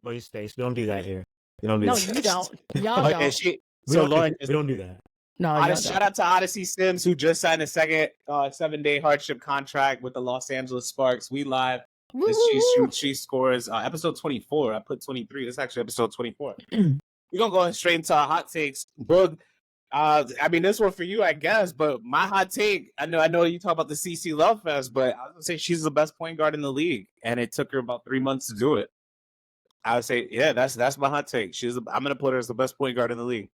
Voice space. We don't do that here. We don't do No, that. you don't. Y'all Okay, don't. We so don't, Lauren, we don't do that. No, y'all shout don't. out to Odyssey Sims, who just signed a second 7-day hardship contract with the Los Angeles Sparks. We live. Woo, She woo, woo. shoots, she scores. Episode 24. I put 23. This is actually episode 24. We're gonna go straight into our hot takes. Boog, I mean, this one for you, I guess. But my hot take, I know you talk about the CC Love Fest, but I was gonna say she's the best point guard in the league, and it took her about 3 months to do it. I would say, yeah, that's my hot take. I'm gonna put her as the best point guard in the league.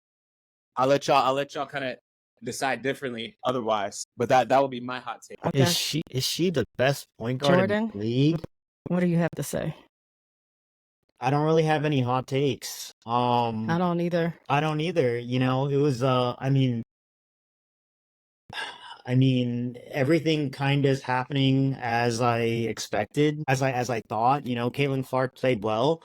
I'll let y'all kind of decide differently otherwise, but that would be my hot take. Okay. Is she the best point guard Jordan? in the league? What do you have to say? I don't really have any hot takes. I don't either. I don't either. You know, it was I mean everything kind of is happening as I expected, as I thought. You know, Caitlin Clark played well.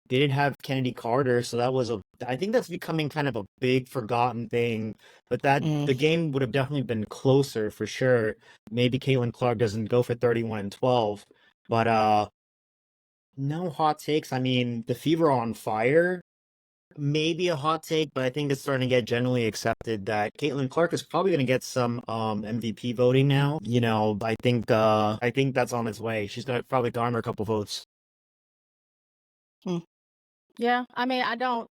They didn't have Kennedy Carter, so that was I think that's becoming kind of a big forgotten thing. But the game would have definitely been closer for sure. Maybe Caitlin Clark doesn't go for 31 and 12, but no hot takes. I mean, the Fever are on fire. Maybe a hot take, but I think it's starting to get generally accepted that Caitlin Clark is probably going to get some MVP voting now. You know, I think that's on its way. She's going to probably garner a couple votes. Yeah, I mean, I don't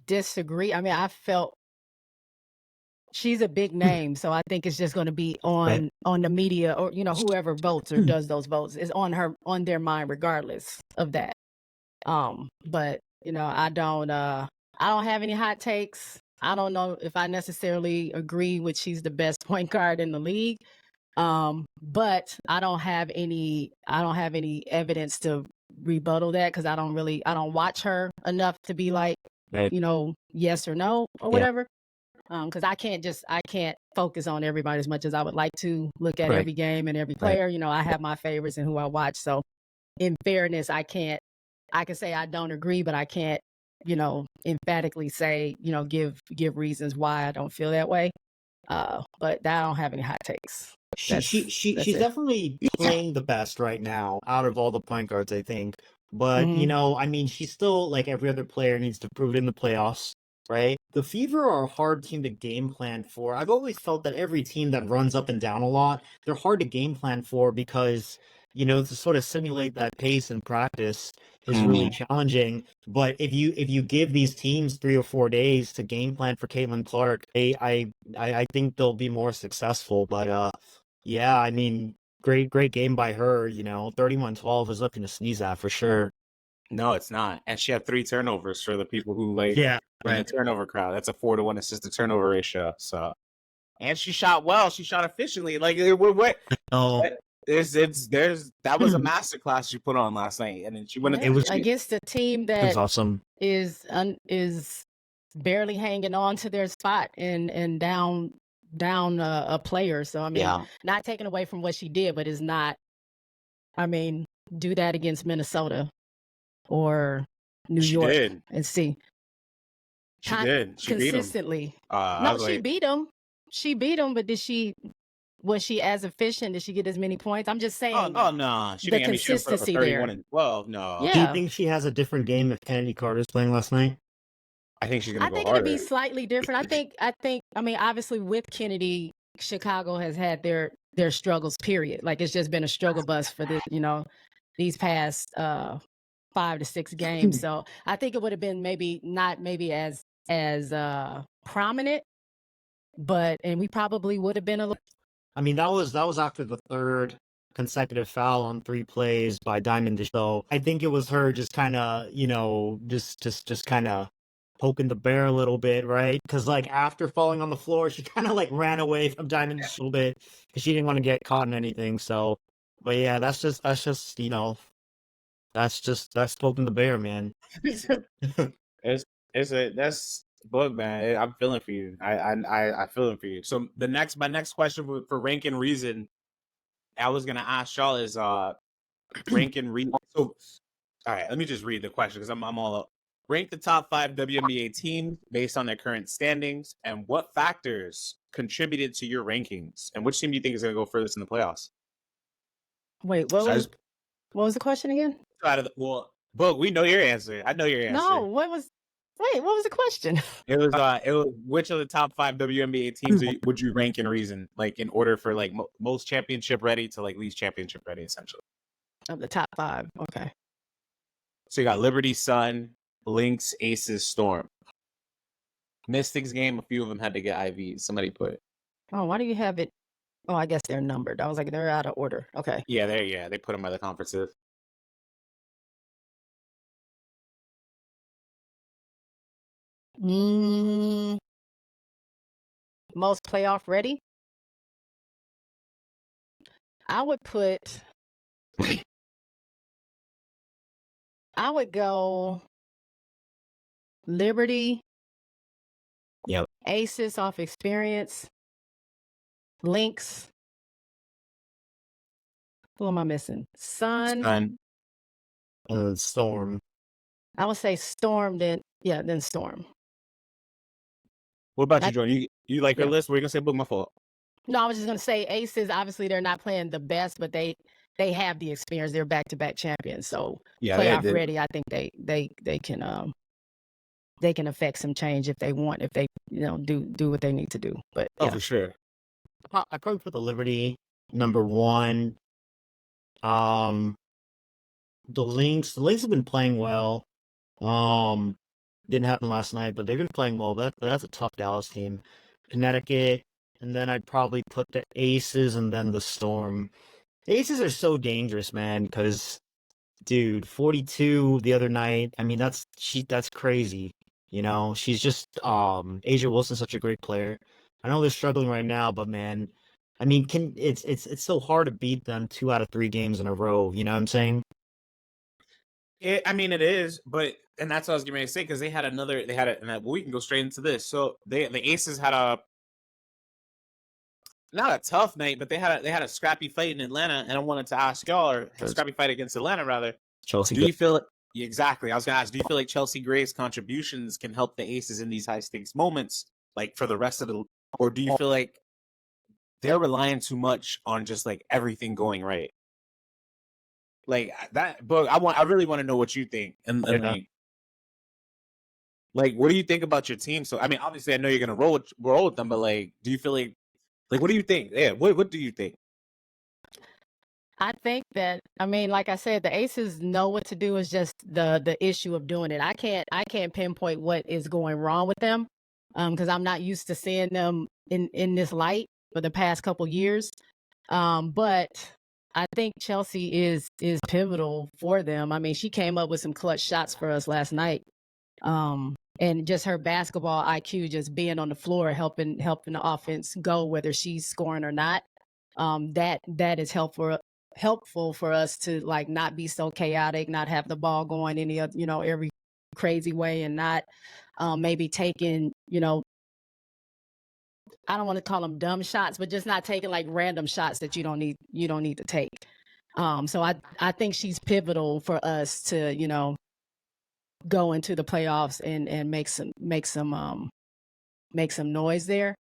disagree. I mean, I felt she's a big name, so I think it's just going to be on the media, or whoever votes or does those votes is on their mind regardless of that. But I don't have any hot takes. I don't know if I necessarily agree with she's the best point guard in the league. But I don't have any evidence to rebuttal that, because I don't watch her enough to be like, yes or no or whatever. Because I can't focus on everybody as much as I would like to look at every game and every player. I have my favorites and who I watch. So in fairness, I can say I don't agree, but I can't, emphatically say, give reasons why I don't feel that way. But I don't have any hot takes. She's definitely playing the best right now out of all the point guards, I think. But I mean, she's still, like every other player, needs to prove it in the playoffs, right? The Fever are a hard team to game plan for. I've always felt that every team that runs up and down a lot, they're hard to game plan for because, to sort of simulate that pace in practice is really challenging. But if you give these teams 3 or 4 days to game plan for Caitlin Clark, I think they'll be more successful. But yeah, I mean, great game by her. 31-12 is nothing to sneeze at for sure. No, it's not. And she had 3 turnovers for the people who in the turnover crowd. That's a 4-to-1 assist to turnover ratio. So, and she shot well. She shot efficiently. Like what? Oh. That was a masterclass she put on last night, and then she went. It was against a team that awesome. is barely hanging on to their spot and down a player. So I mean, not taking away from what she did, but is not. I mean, do that against Minnesota or New York and see. She did. She consistently. Beat them. She beat them, but was she as efficient? Did she get as many points? I'm just saying. Oh no, she the didn't. Consistency I mean, she there. 31 and 12. No. Yeah. Do you think she has a different game if Kennedy Carter's playing last night? I think she's gonna go harder. harder. It'd be slightly different. I think. I mean, obviously, with Kennedy, Chicago has had their struggles. Period. Like, it's just been a struggle bus for these past 5 to 6 games. So I think it would have been not as prominent, and we probably would have been a little. I mean, that was after the 3rd consecutive foul on 3 plays by Diamond. So I think it was her just kind of, just kind of poking the bear a little bit, right? Because like after falling on the floor, she kind of like ran away from Diamond a little bit because she didn't want to get caught in anything. So, but yeah, that's just that's poking the bear, man. That's Boog, man. I'm feeling for you. I feeling for you. So my next question for rank and reason, I was gonna ask y'all is rank and reason. So, all right, let me just read the question because I'm all up. Rank the top 5 WNBA teams based on their current standings, and what factors contributed to your rankings, and which team do you think is gonna go furthest in the playoffs? Wait, what was the question again? Well, Boog, we know your answer. I know your answer. No, what was the question? It was which of the top 5 WNBA teams would you rank in reason, like in order for like most championship ready to like least championship ready, essentially. Of the top 5. Okay. So you got Liberty, Sun, Lynx, Aces, Storm. Mystics game, a few of them had to get IVs. Somebody put. Oh, why do you have it? Oh, I guess they're numbered. I was like, they're out of order. Okay. Yeah, they put them by the conferences. Most playoff ready? I would go Liberty. Yep. Aces off experience. Lynx. Who am I missing? Sun. Storm. I would say Storm, then Storm. What about you, Jordan? You like your list? What are you gonna say? Book my fault. No, I was just gonna say Aces. Obviously, they're not playing the best, but they have the experience. They're back-to-back champions, so playoff ready. I think they can affect some change if they want, if they do what they need to do. But for sure. I probably put the Liberty number 1. The Lynx have been playing well. Didn't happen last night, but they've been playing well. That's a tough Dallas team. Connecticut, and then I'd probably put the Aces and then the Storm. The Aces are so dangerous, man, because, dude, 42 the other night. I mean, that's crazy. She's just Asia Wilson's such a great player. I know they're struggling right now, but man, I mean, it's so hard to beat them 2 out of 3 games in a row. You know what I'm saying? It is, and that's what I was going to say, because and we can go straight into this. So the Aces had not a tough night, but they had a scrappy fight in Atlanta, and I wanted to ask y'all, or a scrappy fight against Atlanta rather. Chelsea. Do you feel exactly? I was going to ask, do you feel like Chelsea Gray's contributions can help the Aces in these high stakes moments, like for the rest of or do you feel like they're relying too much on just like everything going right? Like that book, I really want to know what you think, and like, what do you think about your team? So, I mean, obviously, I know you're gonna roll with them, but like, do you feel like what do you think? Yeah, what do you think? I think that, I mean, like I said, the Aces know what to do. Is just the issue of doing it. I can't pinpoint what is going wrong with them, because I'm not used to seeing them in this light for the past couple years. But I think Chelsea is pivotal for them. I mean, she came up with some clutch shots for us last night. And just her basketball IQ, just being on the floor, helping the offense go, whether she's scoring or not. That is helpful for us to like not be so chaotic, not have the ball going any other, every crazy way, and not maybe taking, I don't want to call them dumb shots, but just not taking like random shots that you don't need to take. So I think she's pivotal for us to, go into the playoffs and make some noise there.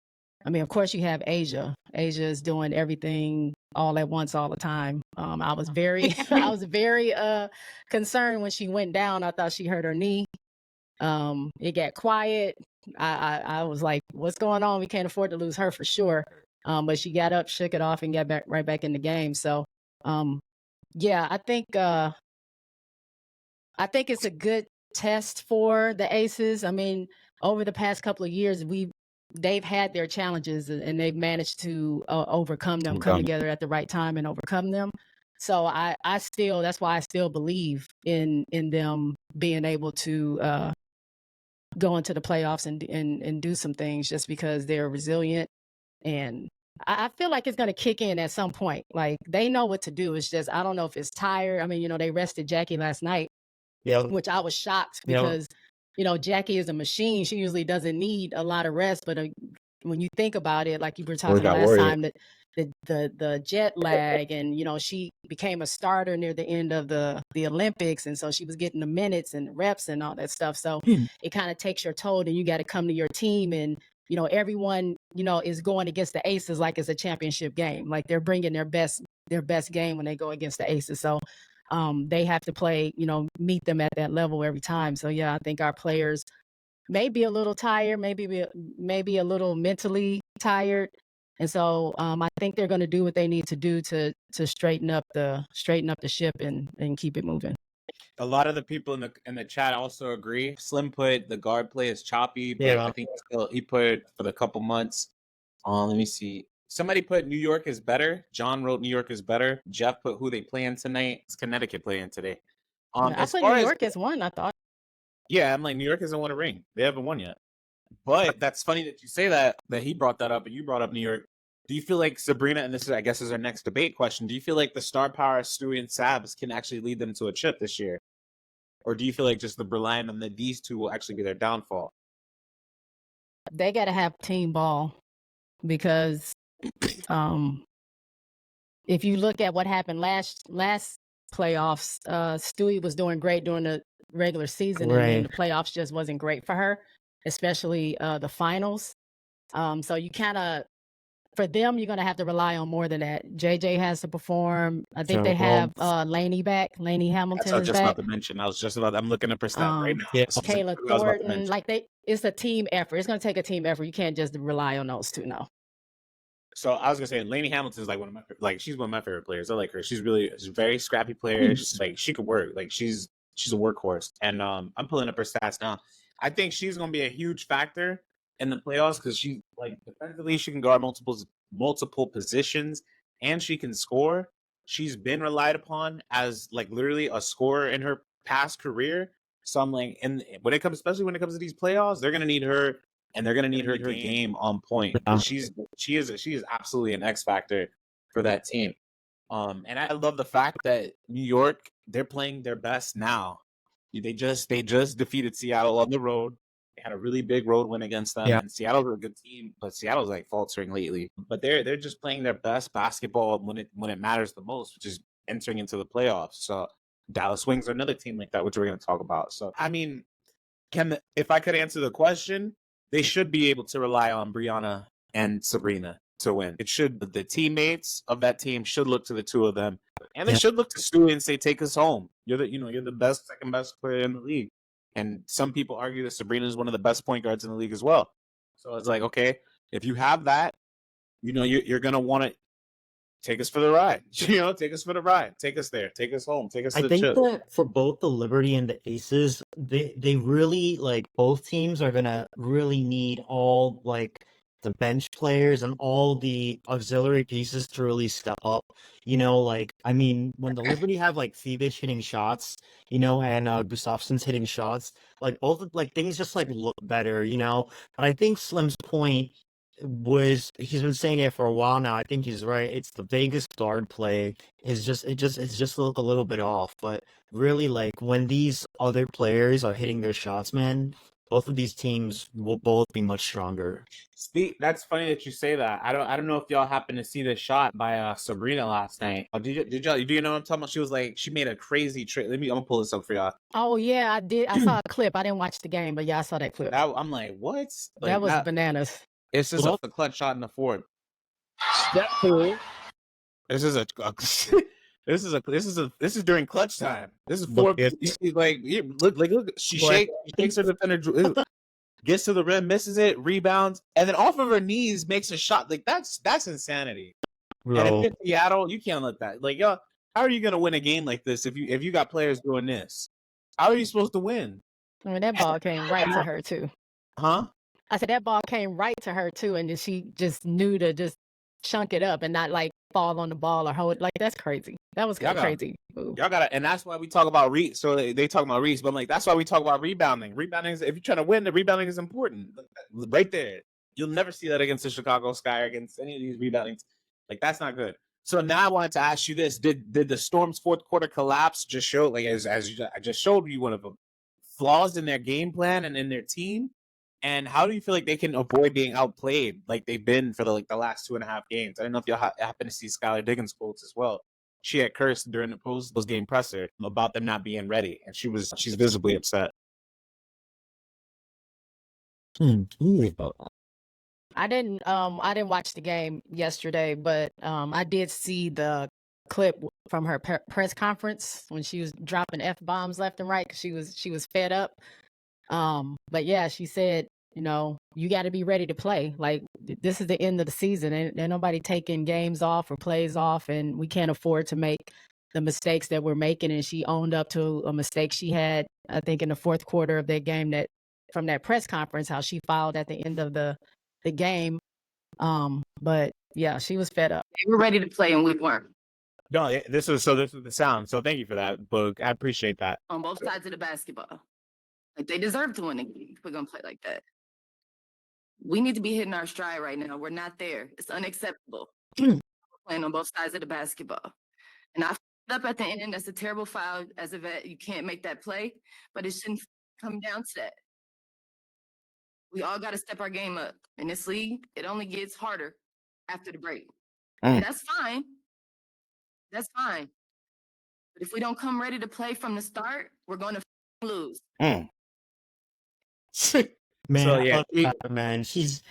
I mean, of course you have Asia. Asia is doing everything all at once, all the time. I was very concerned when she went down. I thought she hurt her knee. It got quiet. I was like, what's going on? We can't afford to lose her for sure. But she got up, shook it off, and got right back in the game. So, yeah, I think it's a good test for the Aces. I mean, over the past couple of years, they've had their challenges, and they've managed to overcome them, come together at the right time and overcome them. So that's why I still believe in them being able to go into the playoffs and do some things, just because they're resilient. And I feel like it's going to kick in at some point. Like, they know what to do. It's just, I don't know if it's tired. I mean, they rested Jackie last night, which I was shocked because, Jackie is a machine. She usually doesn't need a lot of rest. But when you think about it, like you were talking last time, that the jet lag, and, she became a starter near the end of the Olympics. And so she was getting the minutes and reps and all that stuff. So it kind of takes your toll, and you got to come to your team, and, everyone, is going against the Aces like it's a championship game. Like, they're bringing their best game when they go against the Aces. So they have to play, meet them at that level every time. So yeah, I think our players may be a little tired, maybe a little mentally tired. And so I think they're going to do what they need to do to straighten up the ship and keep it moving. A lot of the people in the chat also agree. Slim put the guard play is choppy, but Yeah. I think he put for the couple months. Let me see. Somebody put New York is better. John wrote New York is better. Jeff put who they playing tonight. It's Connecticut playing today. I As put far New as York as one, I thought. yeah, I'm like New York hasn't won a ring. They haven't won yet. But that's funny that you say that he brought that up and you brought up New York. Do you feel like Sabrina, and this is I guess is our next debate question, do you feel like the star power Stewie and Sabs can actually lead them to a chip this year? Or do you feel like just the relying on these two will actually be their downfall? They got to have team ball because if you look at what happened last playoffs, Stewie was doing great during the regular season, and then the playoffs just wasn't great for her, especially the finals. So you kind of, for them, you're going to have to rely on more than that. JJ has to perform. I think they have Lainey back. Lainey Hamilton That's what I was is just back. about to mention. I'm looking up her stat right now. Yeah. Kayla Thornton, it's a team effort. It's going to take a team effort. You can't just rely on those two, no. So I was gonna say Lainey Hamilton is like she's one of my favorite players. I like her. She's a very scrappy player. She's like she could work. Like she's a workhorse. And I'm pulling up her stats now. I think she's gonna be a huge factor in the playoffs because she like defensively she can guard multiple positions and she can score. She's been relied upon as like literally a scorer in her past career. So I'm like, and especially when it comes to these playoffs, they're gonna need her. And they're gonna need her game on point. She is absolutely an X factor for that team. And I love the fact that New York, they're playing their best now. They just defeated Seattle on the road. They had a really big road win against them. Yeah. And Seattle's a good team, but Seattle's like faltering lately. But they're just playing their best basketball when it matters the most, which is entering into the playoffs. So Dallas Wings are another team like that, which we're gonna talk about. So I mean, if I could answer the question, they should be able to rely on Brianna and Sabrina to win. The teammates of that team should look to the two of them, and they should look to Stewie and say, "Take us home. You're the second best player in the league." And some people argue that Sabrina is one of the best point guards in the league as well. So it's like, okay, if you have that, you're gonna want to take us for the ride. Take us for the ride. Take us there. Take us home. Take us to the chip. I think that for both the Liberty and the Aces, they really like both teams are gonna really need all like the bench players and all the auxiliary pieces to really step up. I mean, when the Liberty have like Phoebus hitting shots, and Gustafson's hitting shots, like both like things just like look better, But I think Slim's point he's been saying it for a while now. I think he's right. It's the Vegas guard play it's just look a little bit off. But really, like when these other players are hitting their shots, man, both of these teams will both be much stronger. That's funny that you say that. I don't know if y'all happened to see the shot by Sabrina last night. Did y'all? Do you know what I'm talking about? She was like, she made a crazy trick. I'm gonna pull this up for y'all. Oh yeah, I did. I saw a clip. I didn't watch the game, but yeah, I saw that clip. I'm like, what? Like, that was bananas. It's just a clutch shot in the fourth. Step through. This is during clutch time. This is four. Look. She shakes her defender, gets to the rim, misses it, rebounds, and then off of her knees makes a shot. Like that's insanity. Bro. And if it's Seattle, you can't let that. Like, yo, how are you gonna win a game like this if you got players doing this? How are you supposed to win? I mean, that ball came right to her too. Huh? I said that ball came right to her too, and she just knew to just chunk it up and not like fall on the ball or hold. Like that's crazy. That was crazy. Y'all gotta, and that's why we talk about Reese. So they talk about Reese, but I'm like, that's why we talk about rebounding. Rebounding is, if you're trying to win, the rebounding is important. Right there, you'll never see that against the Chicago Sky or against any of these reboundings. Like that's not good. So now I wanted to ask you this: Did the Storm's fourth quarter collapse just show, like as I just showed you, one of the flaws in their game plan and in their team? And how do you feel like they can avoid being outplayed like they've been for the last 2.5 games? I don't know if you happen to see Skylar Diggins' quotes as well. She had cursed during the post-game presser about them not being ready, and she's visibly upset. I didn't watch the game yesterday, but I did see the clip from her press conference when she was dropping F-bombs left and right because she was fed up. But yeah, she said, you know, you got to be ready to play. Like, this is the end of the season, and nobody taking games off or plays off, and we can't afford to make the mistakes that we're making. And she owned up to a mistake she had, I think, in the fourth quarter of that game, that from that press conference, how she fouled at the end of the game. But yeah, she was fed up. They were ready to play and we weren't. No, this was the sound. So thank you for that, Boog. I appreciate that. On both sides of the basketball. Like, they deserve to win the game if we're gonna play like that. We need to be hitting our stride right now. We're not there. It's unacceptable. We're playing on both sides of the basketball. And I f***ed up at the end. That's a terrible foul. As a vet, you can't make that play, but it shouldn't come down to that. We all got to step our game up. In this league, it only gets harder after the break. And that's fine. That's fine. But if we don't come ready to play from the start, we're going to lose. Man, So, I yeah, love her, man. She's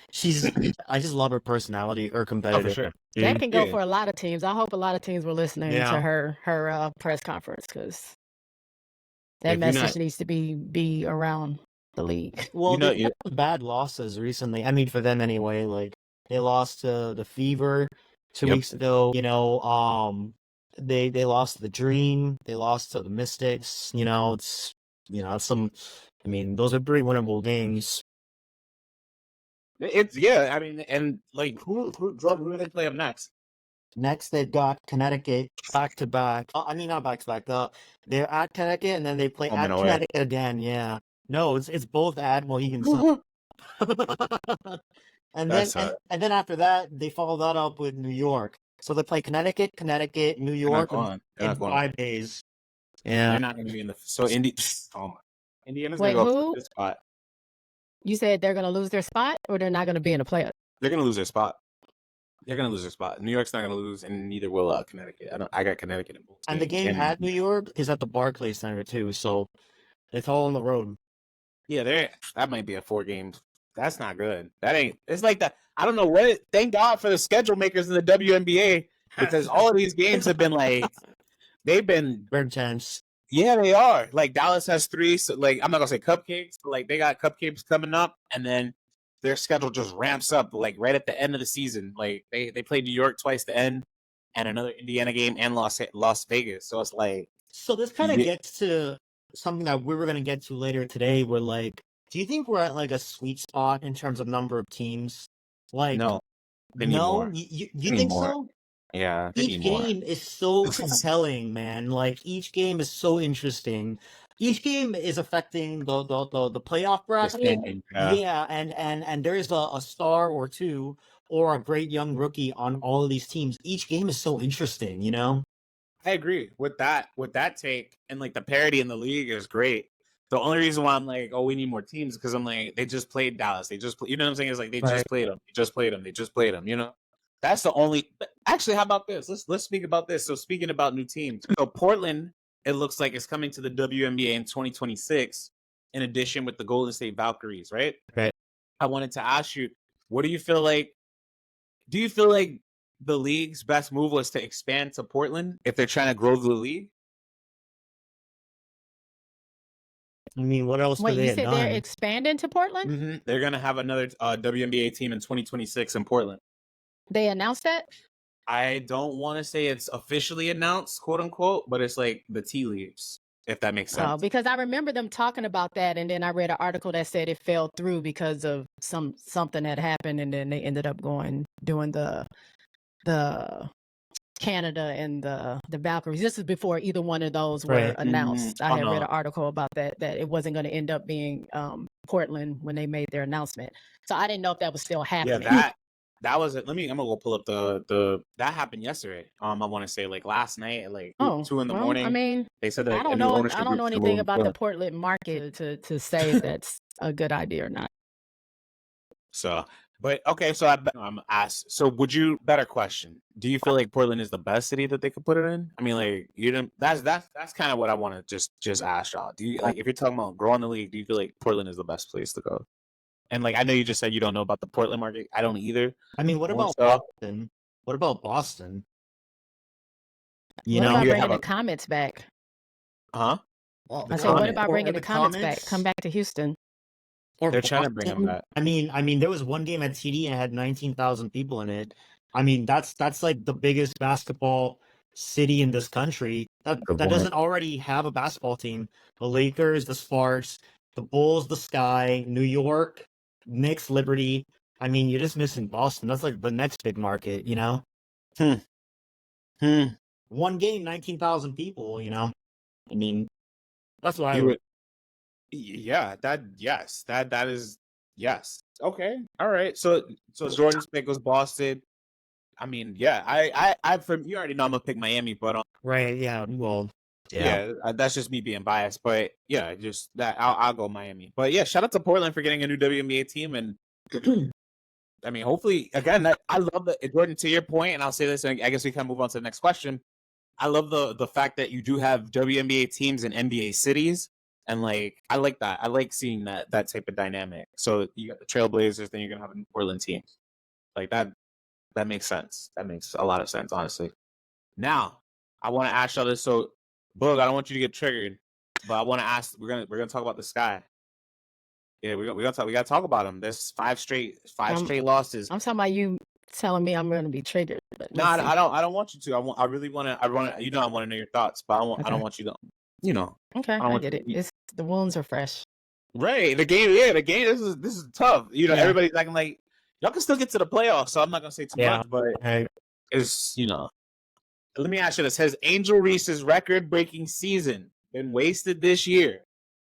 I just love her personality, her Oh, competitive. for sure. That can go Yeah. for a lot of teams. I hope a lot of teams were listening Yeah. to her press conference, because that If you're message not- needs to be around the league. Well, You know, they had bad losses recently. I mean, for them anyway. Like, they lost to the Fever 2 Yep. weeks ago. You know, they lost to the Dream. They lost to the Mystics. You know, it's some. I mean, those are pretty winnable games. It's I mean, and like who do they play up next? Next, they've got Connecticut back to back. I mean, not back to back. They're at Connecticut, and then they play Home at and away. Connecticut again. Yeah, no, it's both at Mohegan Sun. and then That's and then after that, they follow that up with New York. So they play Connecticut, New York in 5 days. Yeah, They're not going to be in the Indiana's Wait, going to go who? for this spot. You said they're going to lose their spot, or they're not going to be in the playoff? They're going to lose their spot. They're going to lose their spot. New York's not going to lose, and neither will Connecticut. I got Connecticut in both. and the game at New York is at the Barclays Center too. So it's all on the road. Yeah, that might be a 4 game. That's not good. That ain't. It's like that. I don't know what. Thank God for the schedule makers in the WNBA, because all of these games have been like they've been Very tense. Yeah, they are. Like, Dallas has 3, so like I'm not gonna say cupcakes, but like they got cupcakes coming up, and then their schedule just ramps up like right at the end of the season. Like they played New York twice to end, and another Indiana game, and Las Vegas. So it's like, So this kind of Yeah. gets to something that we were going to get to later today. Where, like, do you think we're at like a sweet spot in terms of number of teams? Like, no, they need no, more. you need think more. so? Yeah, they Each need more. game is so compelling, man. Like, each game is so interesting. Each game is affecting the playoff The bracket. standing, Yeah, and there's a star or two or a great young rookie on all of these teams. Each game is so interesting, you know? I agree with that. With that take, and like the parity in the league is great. The only reason why I'm like, oh, we need more teams, because I'm like, they just played Dallas. They just, you know what I'm saying? It's like they Right. just played them. They just played them. They just played them. You know, that's the only. Actually, how about this? Let's speak about this. So speaking about new teams, so Portland, it looks like it's coming to the WNBA in 2026, in addition with the Golden State Valkyries, right? Right. I wanted to ask you, what do you feel like? Do you feel like the league's best move was to expand to Portland if they're trying to grow the league? I mean, what else Wait, could they you have said they're done? expanding to Portland? Mm-hmm. They're gonna have another WNBA team in 2026 in Portland. They announced that? I don't want to say it's officially announced, quote unquote, but it's like the tea leaves, if that makes sense. Oh, because I remember them talking about that, and then I read an article that said it fell through because of something that happened, and then they ended up doing the Canada and the Valkyries. This is before either one of those were Right. announced. I Oh, had read no. an article about that it wasn't going to end up being Portland when they made their announcement. So I didn't know if that was still Yeah, happening. that was it. I'm gonna go pull up the that happened yesterday. I want to say like last night at like 2 in the well, morning. I mean, They said that I a don't new know. ownership I don't group know is anything about the moving Portland market to say if that's a good idea or not. So, but okay, so I'm asked. So, better question? Do you feel like Portland is the best city that they could put it in? I mean, like you didn't. That's kind of what I want to just ask y'all. Do you like if you're talking about growing the league? Do you feel like Portland is the best place to go? And like I know you just said you don't know about the Portland market. I don't either. I mean, what about So- Boston? What about Boston? You What know, about You bringing have the a Comets back? huh? well, The I said, what Comets. about or bringing the the Comets back? Comets Come back to Houston. or They're trying to bring them Boston. back. I mean, there was one game at TD and it had 19,000 people in it. I mean, that's like the biggest basketball city in this country. That Good point. doesn't already have a basketball team. The Lakers, the Sparks, the Bulls, the Sky, New York, Knicks, Liberty. I mean, you're just missing Boston. That's like the next big market, you know? Hmm. One game, 19,000 people, you know? I mean, that's what I You would. would, yeah, that is yes. Okay, all right. So Jordan's pick was Boston. I mean, yeah, I from you already know I'm gonna pick Miami, but Right, yeah, well, yeah. yeah, that's just me being biased. But yeah, just that I'll go Miami. But yeah, shout out to Portland for getting a new WNBA team, and I mean, hopefully, again, I love that Jordan. To your point, and I'll say this, and I guess we can move on to the next question. I love the fact that you do have WNBA teams in NBA cities, and like I like that. I like seeing that type of dynamic. So you got the Trailblazers, then you're gonna have a New Orleans team like that. That makes sense. That makes a lot of sense, honestly. Now, I want to ask y'all this. So, Boog, I don't want you to get triggered, but I want to ask. We're gonna talk about the Sky. Yeah, we gotta talk about them. There's five straight losses. I'm talking about you telling me I'm going to be triggered. But No, let's see. I don't want you to. I really want to. I want. You know, I want to know your thoughts, but I Okay. don't want you to. You know. Okay, I don't I want get you it. to- It's the wounds are fresh. Right. The game. Yeah, the game. This is tough. You know, Yeah. everybody's acting like y'all can still get to the playoffs. So I'm not gonna say too Yeah. much, but I, it's Let me ask you this: has Angel Reese's record-breaking season been wasted this year?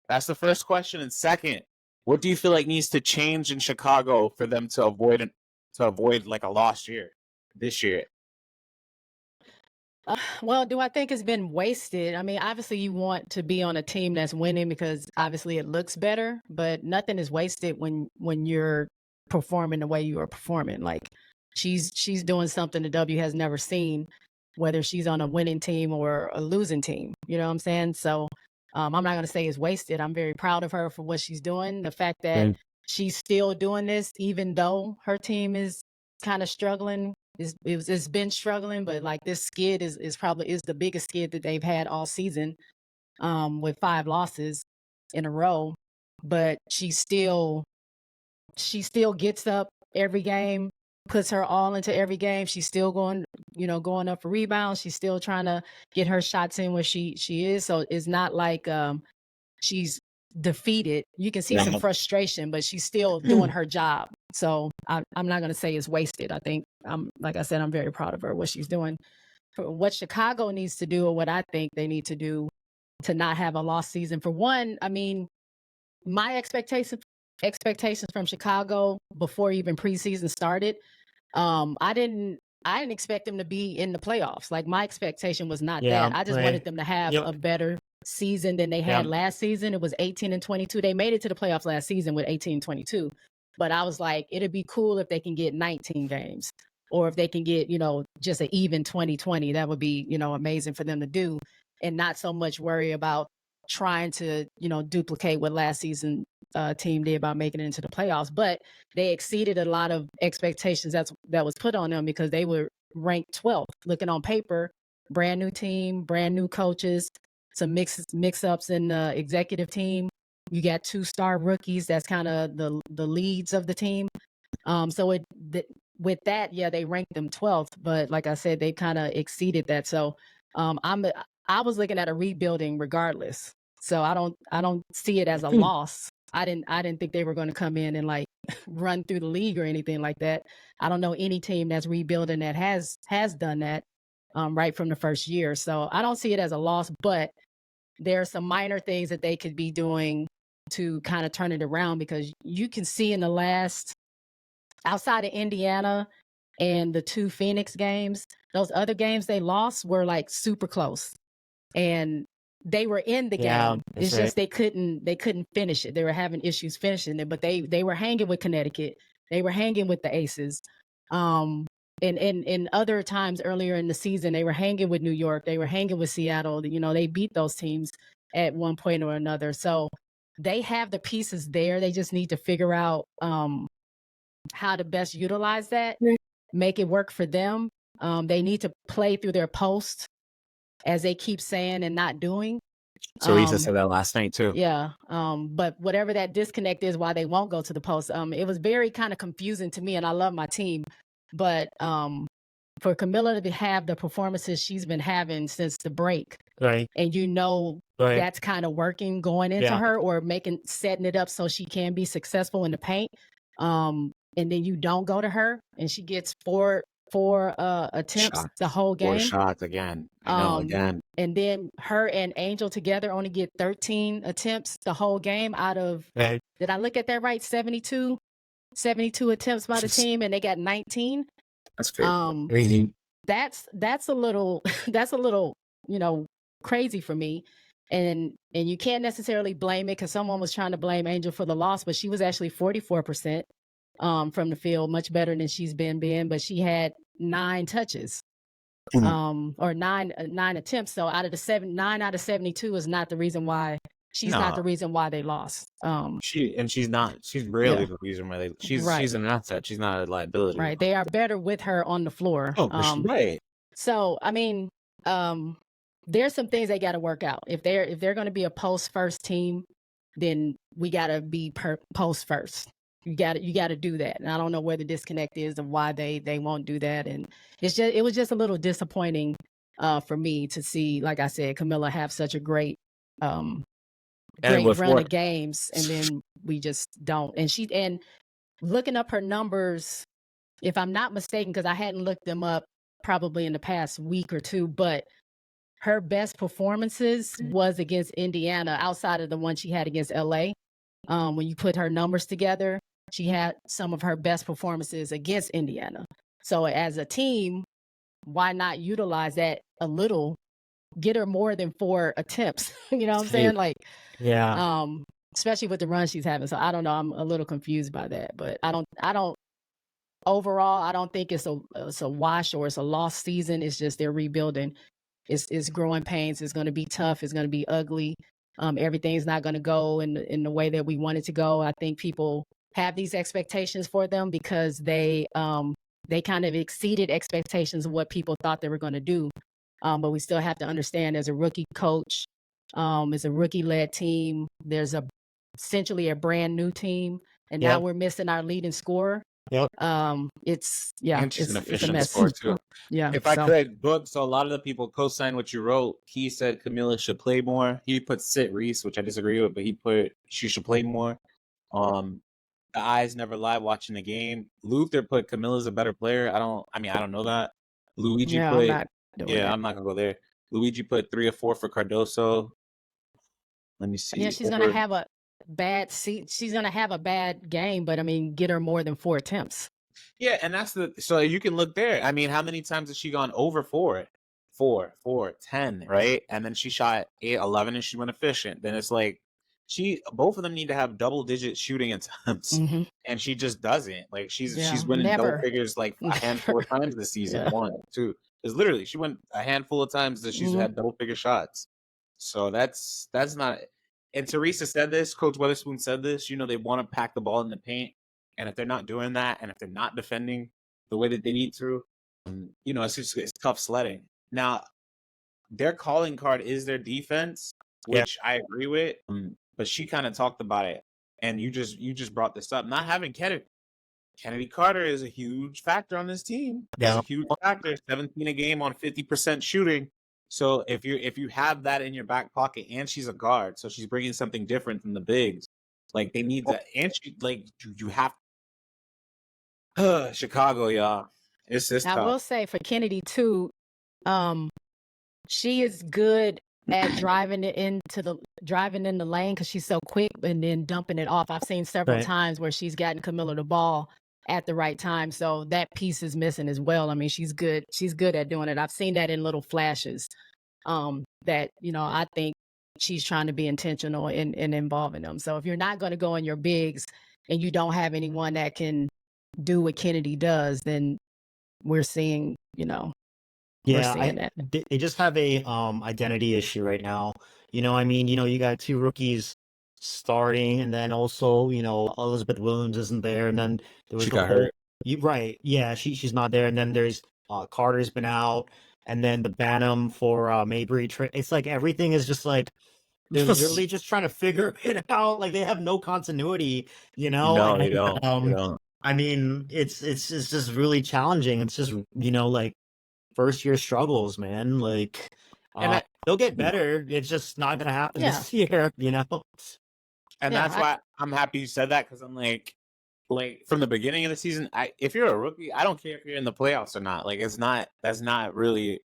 That's the first question. And second, what do you feel like needs to change in Chicago for them to avoid like a lost year this year? Well, do I think it's been wasted? I mean, obviously you want to be on a team that's winning because obviously it looks better, but nothing is wasted when you're performing the way you are performing. Like she's doing something the W has never seen, whether she's on a winning team or a losing team. You know what I'm saying? So I'm not going to say it's wasted. I'm very proud of her for what she's doing. The fact that she's still doing this, even though her team is kind of struggling. It's been struggling, but like this skid is probably the biggest skid that they've had all season, with 5 losses in a row. But she still gets up every game, puts her all into every game. She's still going up for rebounds. She's still trying to get her shots in where she is. So it's not like she's defeated. You can see some frustration, but she's still doing her job. So I'm not going to say it's wasted. I think, like I said, I'm very proud of her, what she's doing. For what Chicago needs to do, or what I think they need to do to not have a lost season. For one, I mean, my expectations from Chicago before even preseason started, I didn't expect them to be in the playoffs. Like my expectation was not that. I just wanted them to have a better season than they had last season. It was 18-22. They made it to the playoffs last season with 18-22. But I was like, it'd be cool if they can get 19 games, or if they can get, just an even 20-20. That would be, amazing for them to do, and not so much worry about trying to, duplicate what last season team did by making it into the playoffs. But they exceeded a lot of expectations that was put on them, because they were ranked 12th. Looking on paper, brand new team, brand new coaches, some mix-ups in the executive team. You got 2 star rookies. That's kind of the leads of the team. So with that, yeah, they ranked them 12th. But like I said, they kind of exceeded that. So I was looking at a rebuilding regardless. So I don't see it as a loss. I didn't think they were going to come in and like run through the league or anything like that. I don't know any team that's rebuilding that has done that right from the first year. So I don't see it as a loss, but there are some minor things that they could be doing to kind of turn it around, because you can see in the last, outside of Indiana and the 2 Phoenix games, those other games they lost were like super close, and they were in the game. It's just they couldn't finish it. They were having issues finishing it, but they were hanging with Connecticut. They were hanging with the Aces. And other times earlier in the season, they were hanging with New York. They were hanging with Seattle. They beat those teams at one point or another. So they have the pieces there. They just need to figure out how to best utilize that, make it work for them. They need to play through their post as they keep saying and not doing. Teresa said that last night too. Yeah. But whatever that disconnect is, why they won't go to the post, it was very kind of confusing to me, and I love my team, but for Camilla to have the performances she's been having since the break, Right. and Right. that's kind of working going into Yeah. her, or setting it up so she can be successful in the paint. And then you don't go to her, and she gets four attempts Shots. the whole 4 game. shots again. I know, again. And then her and Angel together only get 13 attempts the whole game out of, Right. did I look at that right? 72 attempts by the team, and they got 19. That's crazy. Crazy. That's a little that's a little, crazy for me. And you can't necessarily blame it, because someone was trying to blame Angel for the loss, but she was actually 44% from the field, much better than she's been, but she had 9 touches. Or nine attempts. So out of the 9 out of 72 is not the reason why. She's not the reason why they lost. She's not. She's rarely the reason why she's an asset. She's not a liability. Right. They are better with her on the floor. Oh, right. So I mean, there's some things they got to work out. If they're going to be a post first team, then we got to be post first. You got to do that. And I don't know where the disconnect is of why they won't do that. And it was just a little disappointing for me to see, like I said, Camilla have such a great run of games, and then we just don't. And looking up her numbers, if I'm not mistaken, because I hadn't looked them up probably in the past week or two, but her best performances was against Indiana, outside of the one she had against LA. When you put her numbers together, she had some of her best performances against Indiana. So as a team, why not utilize that a little? Get her more than 4 attempts. You know what I'm saying? Like, yeah. Especially with the run she's having. So I don't know. I'm a little confused by that, but I don't. Overall, I don't think it's a wash or it's a lost season. It's just they're rebuilding. It's growing pains. It's going to be tough. It's going to be ugly. Everything's not going to go in the way that we want it to go. I think people have these expectations for them because they kind of exceeded expectations of what people thought they were going to do. But we still have to understand, as a rookie coach, as a rookie-led team, there's essentially a brand new team, and now we're missing our leading scorer. Yep. And she's an efficient scorer too. Yeah. If I could, Boog, so a lot of the people co-sign what you wrote. He said Camilla should play more. He put Sit Reese, which I disagree with, but he put she should play more. The eyes never lie watching the game. Luther put Camilla's a better player. I don't know that. Luigi put I'm not gonna go there. Luigi put 3 or 4 for Cardoso. Let me see. Yeah, she's gonna have a bad she's gonna have a bad game, but I mean, get her more than 4 attempts. Yeah, and so you can look there. I mean, how many times has she gone over 4? 4, 10, right? And then she shot 8, 11, and she went efficient. Then it's like both of them need to have double-digit shooting attempts, and she just doesn't. Like she's winning double figures like a handful of times this season. 1, 2. Because literally, she went a handful of times that she's had double-figure shots. So that's not. And Teresa said this. Coach Weatherspoon said this. They want to pack the ball in the paint, and if they're not doing that, and if they're not defending the way that they need to, it's tough sledding. Now, their calling card is their defense, which I agree with. But she kind of talked about it, and you just brought this up. Not having Kennedy Carter is a huge factor on this team. Yeah. It's a huge factor. 17 a game on 50% shooting. So if you have that in your back pocket, and she's a guard, so she's bringing something different from the bigs. Like they need that, and you have Chicago, y'all. It's tough. I will say for Kennedy too, she is good at driving in the lane because she's so quick, and then dumping it off. I've seen several times where she's gotten Camilla the ball at the right time. So that piece is missing as well. I mean, she's good at doing it. I've seen that in little flashes. That I think she's trying to be intentional in involving them. So if you're not going to go in your bigs and you don't have anyone that can do what Kennedy does, then we're seeing, they just have a identity issue right now. You got 2 rookies starting, and then also Elizabeth Williams isn't there, and then there was she got hurt. Right, yeah, she's not there, and then there's Carter's been out, and then the Bantam for Mabry. It's like everything is just like they're literally just trying to figure it out. Like they have no continuity, you know. No, they don't. They don't. I mean, it's just really challenging. It's just like first year struggles, man. Like they'll get better. It's just not gonna happen this year, And that's why I'm happy you said that, because I'm like from the beginning of the season, if you're a rookie, I don't care if you're in the playoffs or not. Like that's not really,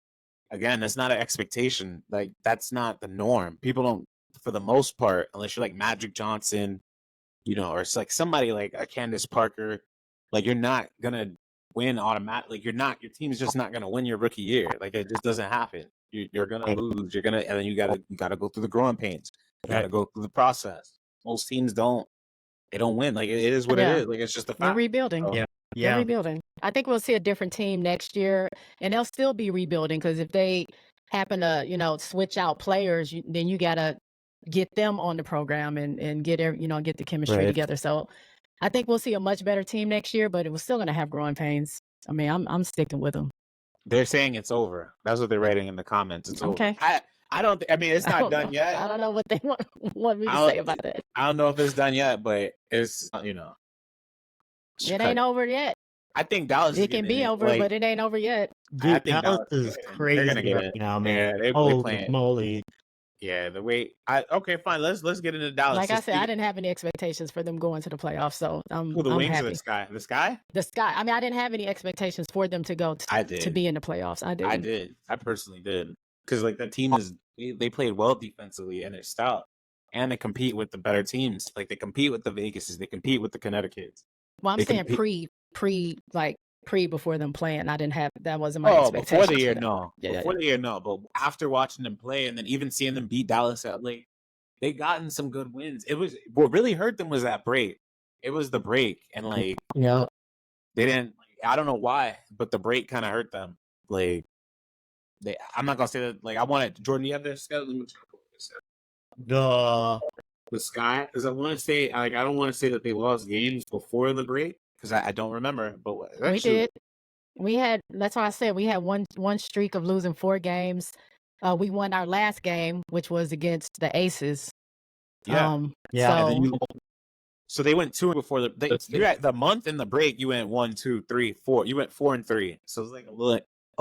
again, that's not an expectation. Like that's not the norm. People don't, for the most part, unless you're like Magic Johnson, or it's like somebody like a Candace Parker, like you're not gonna win automatically. Like your team's just not gonna win your rookie year. Like it just doesn't happen. You're gonna lose. And then you gotta go through the growing pains. You gotta go through the process. Most teams don't win. Like it is what it is. Like it's just a fact. They're rebuilding. So, They're rebuilding. I think we'll see a different team next year, and they'll still be rebuilding, because if they happen to switch out players, then you gotta get them on the program and get the chemistry together. So I think we'll see a much better team next year, but it was still going to have growing pains. I mean, I'm sticking with them. They're saying it's over. That's what they're writing in the comments. It's okay. over. I don't. I mean, it's not done yet. I don't know what they want me to say about that. I don't know if it's done yet, but it's it ain't over yet. I think Dallas. It can be over, but it ain't over yet. Dude, I think Dallas is crazy. They're gonna get it now, man. Yeah, Holy playing. moly. Yeah, the way okay, fine. Let's get into Dallas. Like I said, I didn't have any expectations for them going to the playoffs, so I'm the wings happy. Or the sky? The sky? The sky. I mean, I didn't have any expectations for them to go to be in the playoffs. I did. I personally did, because like the team they played well defensively and they're stout, and they compete with the better teams. Like they compete with the Vegases, they compete with the Connecticut's. Well, I'm saying pre before them playing. I didn't have that wasn't my expectation. Before the year, no. Before the year, no. But after watching them play and then even seeing them beat Dallas at Lake, they gotten some good wins. It was what really hurt them was that break. It was the break, and like they didn't. I don't know why, but the break kind of hurt them. Like I'm not gonna say that. Like I wanted Jordan. You have their schedule. The sky, because I want to say I don't want to say that they lost games before the break, because I don't remember, but we did. We had. That's why I said we had one streak of losing 4 games. We won our last game, which was against the Aces. Yeah. So they went 2 before you're at the month in the break. You went 1, 2, 3, 4. You went 4 and 3. So it's like a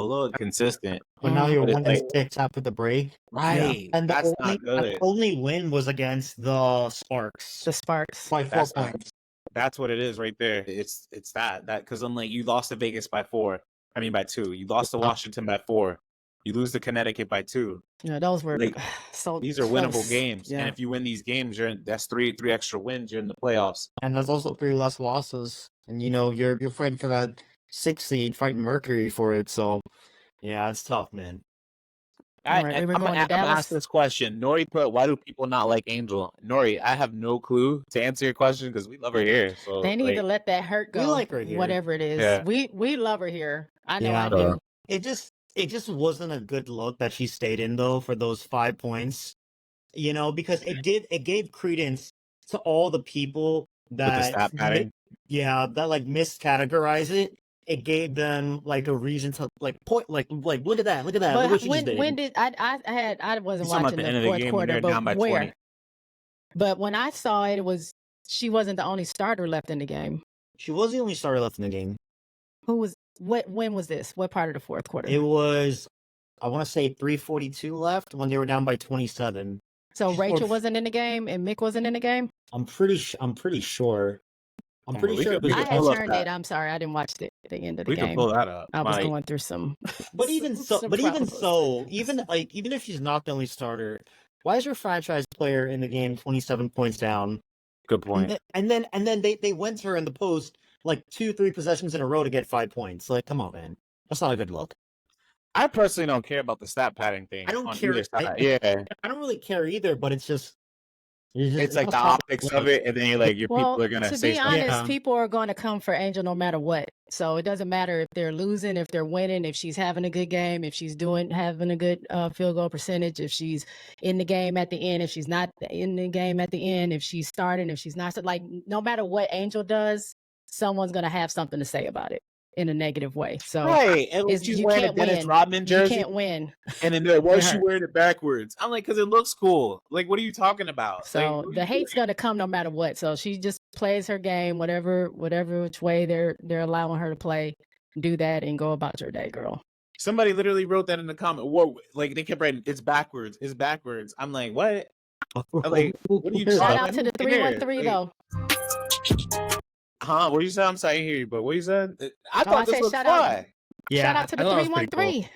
little consistent. But now you're 1 and 6 after the break, right? And that's not good. The only win was against the Sparks. The Sparks by 4 points. That's what it is right there. It's that because unlike you lost to Vegas by 4. I mean by 2. You lost to Washington by 4. You lose to Connecticut by 2. Yeah, those were so. These are winnable games, yeah. And if you win these games, that's three extra wins. You're in the playoffs, and there's also 3 less losses. And you're fighting for that 6th seed, fighting Mercury for it. So yeah, it's tough, man. I'm gonna ask this question. Nori put, why do people not like Angel? Nori, I have no clue to answer your question, because we love her here. So they need to let that hurt go. We like her here. Whatever it is. Yeah. We love her here. I know I do. It just wasn't a good look that she stayed in though for those 5 points. Because it gave credence to all the people that that like miscategorize it. It gave them like a reason to like point like look at that. But look when did I wasn't watching the fourth quarter, but where? 20. But when I saw it, she wasn't the only starter left in the game. She was the only starter left in the game. When was this? What part of the fourth quarter? It was, I want to say 3:42 left when they were down by 27. So Rachel wasn't in the game and Mick wasn't in the game? I'm pretty sure. I'm pretty sure. I had turned it. I'm sorry, I didn't watch the end of the game. We can pull that up. I was going through some. But even so, even if she's not the only starter, why is your franchise player in the game 27 points down? Good point. And then they went to her in the post like 2-3 possessions in a row to get 5 points. Like, come on, man, that's not a good look. I personally don't care about the stat padding thing. I don't care. I don't really care either. But it's just. It's like the optics of it, and then you're like, people are gonna say. To be honest, people are going to come for Angel no matter what. So it doesn't matter if they're losing, if they're winning, if she's having a good game, if she's having a good field goal percentage, if she's in the game at the end, if she's not in the game at the end, if she's starting, if she's not. Like no matter what Angel does, someone's going to have something to say about it. in a negative way. So right, and like, she's you wearing a can't Dennis win. Rodman You jersey, can't win. and then they're like, why is It she hurt. wearing it backwards? I'm like, because it looks cool. Like, what are you talking about? Like, So what are the you hate's doing? gonna come no matter what. So she just plays her game, whatever which way they're allowing her to play. Do that and go about your day, girl. Somebody literally wrote that in the comment. What? Like they kept writing, it's backwards. It's backwards. I'm like, what? I'm like, what are you Shout talking? out to the Who cares? 313 Like, though. huh? What you said? I'm sorry, I didn't hear you. But what you said? I I thought this said was shout out. fly. Yeah, Shout out to I the thought it was pretty cool. 313.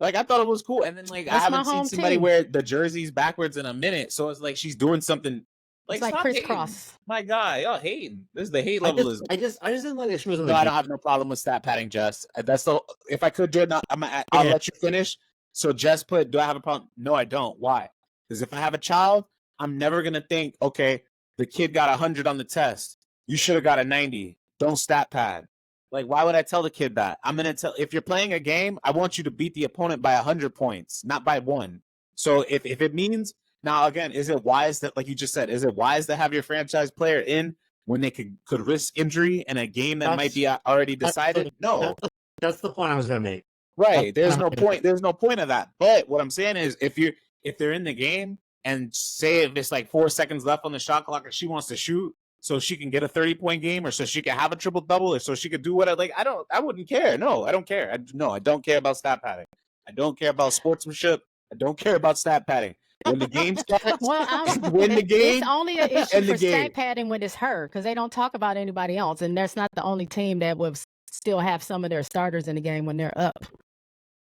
Like I thought it was cool, and then like I That's my haven't seen home somebody team. wear the jerseys backwards in a minute. So it's like she's doing something. Like It's like stop hating. crisscross. My God, y'all hating. This is the hate I level. just didn't like that she was in No, the I game. don't have no problem with stat padding, Jess. That's the if I could, Jordan, I'll Yeah. let you finish. So Jess put, do I have a problem? No, I don't. Why? Because if I have a child, I'm never gonna think, okay, the kid got 100 on the test. You should have got a 90. Don't stat pad. Like, why would I tell the kid that? I'm gonna tell if you're playing a game, I want you to beat the opponent by 100 points, not by 1. So if it means now again, is it wise that, like you just said, is it wise to have your franchise player in when they could risk injury in a game that might be already decided? No. That's the point I was gonna make. Right. There's no point. There's no point of that. But what I'm saying is if they're in the game and say if it's like 4 seconds left on the shot clock and she wants to shoot so she can get a 30-point game or so she can have a triple double or so she could do what I wouldn't care. No, I don't care. I don't care about stat padding. I don't care about sportsmanship. I don't care about stat padding. When the game starts, Well, win the game. it's only an issue end the for game. stat padding when it's her because they don't talk about anybody else, and that's not the only team that would still have some of their starters in the game when they're up.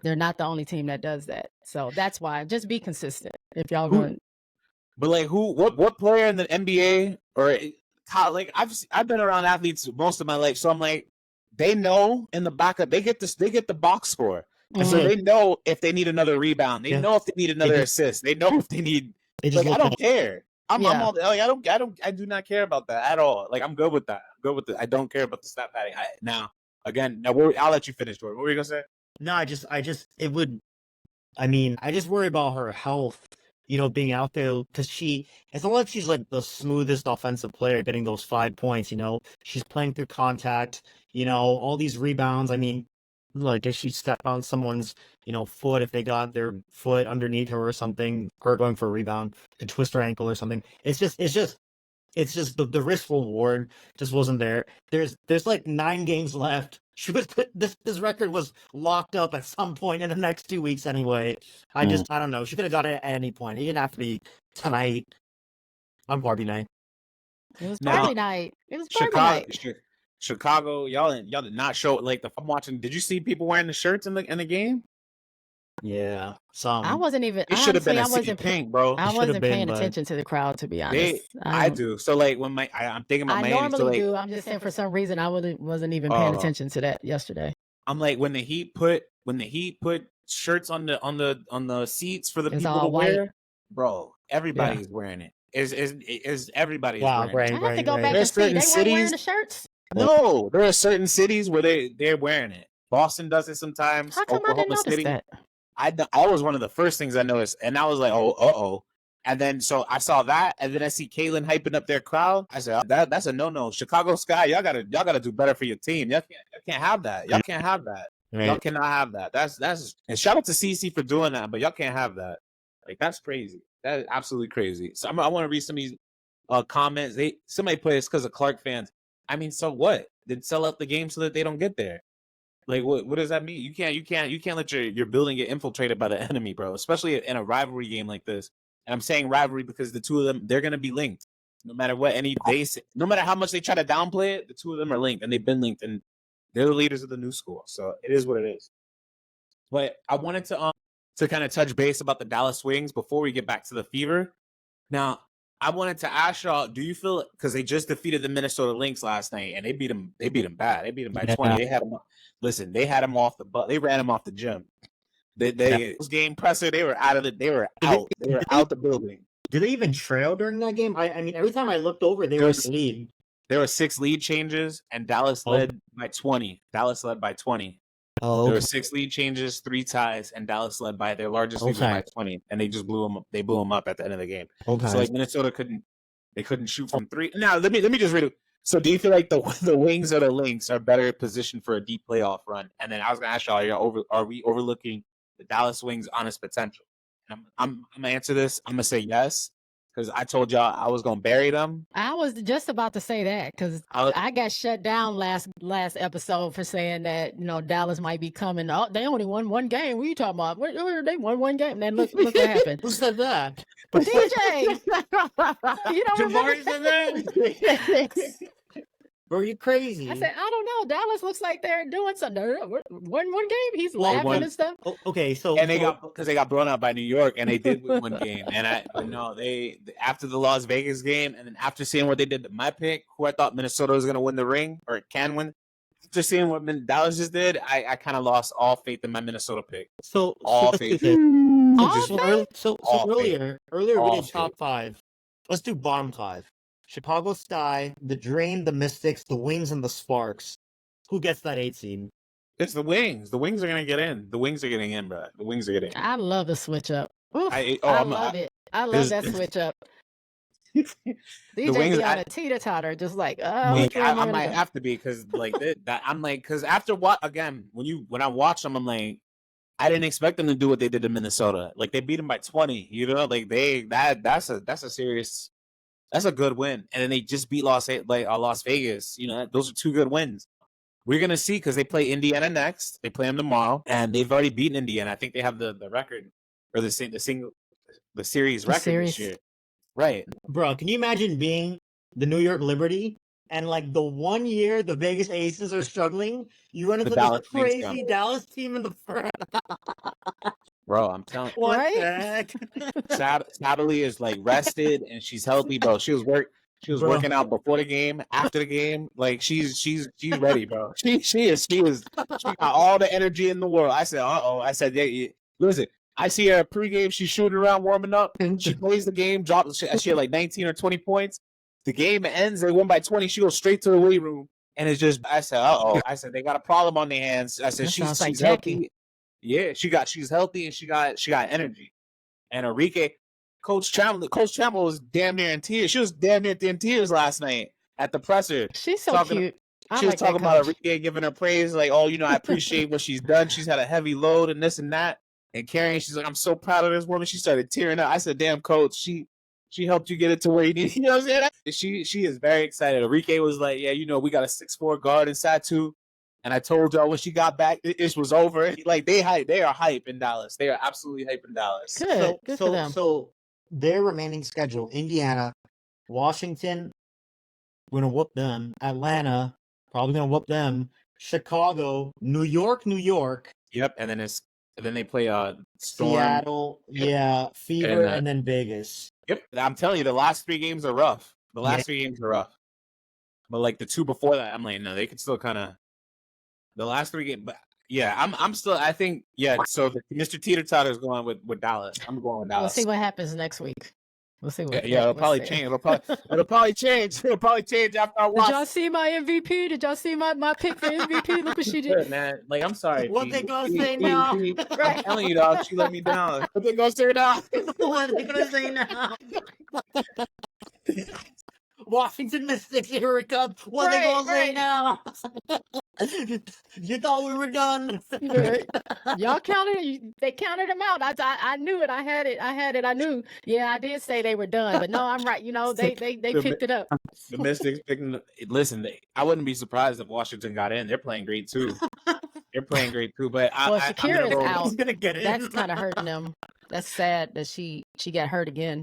They're not the only team that does that, so that's why just be consistent. If y'all going, But like what player in the NBA or like I've been around athletes most of my life, so I'm like they know in the backup they get the box score. And so they know if they need another rebound. They know if they need another assist. They know if they need. Like I don't care. I'm all. Like, I do not care about that at all. Like I'm good with that. I'm good with it. I don't care about the stat padding. Now I'll let you finish, Jordan. What were you gonna say? No, I just I just worry about her health, being out there because it's not like she's like the smoothest offensive player getting those 5 points, she's playing through contact, all these rebounds. I mean, like if she stepped on someone's, foot, if they got their foot underneath her or something, her going for a rebound, to twist her ankle or something. It's just the risk reward just wasn't there. There's like 9 games left. This record was locked up at some point in the next 2 weeks anyway. I don't know. She could have got it at any point. It didn't have to be tonight on Barbie night. it was Barbie night. It was Barbie night. Chicago, y'all did not show it. Like I'm watching. Did you see people wearing the shirts in the game? Yeah, I wasn't even. It should have been honestly, a sea of pink, bro. I It wasn't should've been, paying but- attention to the crowd, to be honest. I do. So like when I'm thinking about I Miami. normally So like do. I'm just saying for some reason I wasn't even paying attention to that yesterday. I'm like when the Heat put shirts on the seats for the It's people all to white. wear, bro. Everybody's wearing it. Is everybody's Wow, wearing it? I have to go back There's and see. certain They weren't wearing cities- the shirts. No, there are certain cities where they're wearing it. Boston does it sometimes. How come I didn't Oklahoma notice City. that? I was one of the first things I noticed, and I was like, oh. And then so I saw that, and then I see Caitlin hyping up their crowd. I said, that's a no. Chicago Sky, y'all gotta do better for your team. Y'all can't have that. Y'all can't have that. Right. Y'all cannot have that. That's and shout out to CC for doing that, but y'all can't have that. Like that's crazy. That is absolutely crazy. So I want to read some of these comments. Somebody put it's because of Clark fans. I mean, so what? Then sell out the game so that they don't get there. Like what does that mean? You can't let your building get infiltrated by the enemy, bro. Especially in a rivalry game like this. And I'm saying rivalry because the two of them, they're gonna be linked. No matter what no matter how much they try to downplay it, the two of them are linked and they've been linked and they're the leaders of the new school. So it is what it is. But I wanted to kind of touch base about the Dallas Wings before we get back to the Fever. Now, I wanted to ask y'all, do you feel because they just defeated the Minnesota Lynx last night and they beat them bad. They beat them by 20. They had them they had them off the butt. They ran them off the gym. This game presser, they were out. They were out the building. Did they even trail during that game? I mean, every time I looked over, they were in the lead. There were 6 lead changes, and Dallas led by 20. Dallas led by 20. Oh, There were 6 lead changes, 3 ties, and Dallas led by their largest lead by 20. And they just blew them up. They blew them up at the end of the game. okay. So like Minnesota couldn't shoot from 3. Now let me just read it. So do you feel like the Wings or the Lynx are better positioned for a deep playoff run? And then I was gonna ask y'all, are we overlooking the Dallas Wings' honest potential? And I'm gonna answer this. I'm gonna say yes because I told y'all I was gonna bury them. I was just about to say that because I got shut down last episode for saying that Dallas might be coming. Oh, they only won one game. What are you talking about? They won one game. Then look what happened. Who said that? DJ, you don't remember? Jabari said that? Bro, you crazy. I said, I don't know. Dallas looks like they're doing something. One game. He's laughing and stuff. Okay, so and they got blown out by New York, and they did win one game. And they after the Las Vegas game, and then after seeing what they did to my pick, who I thought Minnesota was going to win the ring or can win, after seeing what Dallas just did, I kind of lost all faith in my Minnesota pick. So faith. Earlier we did top 5. Let's do bottom 5. Chicago Sky, the Drain, the Mystics, the Wings, and the Sparks. Who gets that 8 seed? It's the Wings. The Wings are gonna get in. The Wings are getting in, bro. The Wings are getting in. I love the switch up. Oof, I love it. I love that switch up. DJ Wings, be on a teeter-totter, just like, I might have to be because because after what again when I watch them, I'm like, I didn't expect them to do what they did to Minnesota. Like they beat them by 20. Like that's a serious. That's a good win, and then they just beat Las Vegas. Those are 2 good wins. We're gonna see because they play Indiana next. They play them tomorrow, and they've already beaten Indiana. I think they have the record or the series record this year. Right, bro. Can you imagine being the New York Liberty and like the 1 year the Vegas Aces are struggling, you run into this crazy Dallas team in the front. Bro, I'm telling you. What the heck? Sabally is like rested and she's healthy, bro. She was working out before the game, after the game. Like she's ready, bro. She got all the energy in the world. I said, I said, yeah. Listen, I see her pregame. She's shooting around, warming up. She plays the game. She had like 19 or 20 points. The game ends. They win by 20. She goes straight to the weight room, and it's just. I said, I said they got a problem on their hands. I said she's healthy. Yeah, she's healthy and she got energy. And Arike, Coach Chambliss was damn near in tears. She was damn near in tears last night at the presser. She's so cute. She was talking about Arike, giving her praise, like, I appreciate what she's done. She's had a heavy load and this and that. And carrying, she's like, I'm so proud of this woman. She started tearing up. I said, damn, Coach, she helped you get it to where you need. You know what I'm saying? She is very excited. Arike was like, yeah, we got a 6'4" guard in Satou. And I told y'all when she got back, it was over. Like they are hype in Dallas. They are absolutely hype in Dallas. Good for them. So their remaining schedule: Indiana, Washington, we're gonna whoop them. Atlanta, probably gonna whoop them. Chicago, New York. Yep, and then they play Storm, Seattle, Fever, and then Vegas. Yep, I'm telling you, the last 3 games are rough. But like the 2 before that, I'm like, no, they could still kind of. The last 3 games, but yeah, I'm still. I think So Mr. Teeter Totter is going with Dallas. I'm going with Dallas. We'll see what happens next week. We'll see what. It'll probably change. It'll probably change. It'll probably change after I watch. Did y'all see my MVP? Did y'all see my pick for MVP? Look what she did, man. Like I'm sorry. What they gonna say now? I'm telling you, dog. She let me down. What they gonna say now? What they gonna say now? Washington Mystics, here it comes. What they gonna say now? You thought we were done. Y'all counted. They counted them out. I knew it. I had it. I knew. Yeah, I did say they were done, but no, I'm right. They picked it up. The Mystics picking. Listen, I wouldn't be surprised if Washington got in. They're playing great too. But Shakira's out. He's gonna get in. That's kind of hurting them. That's sad that she got hurt again.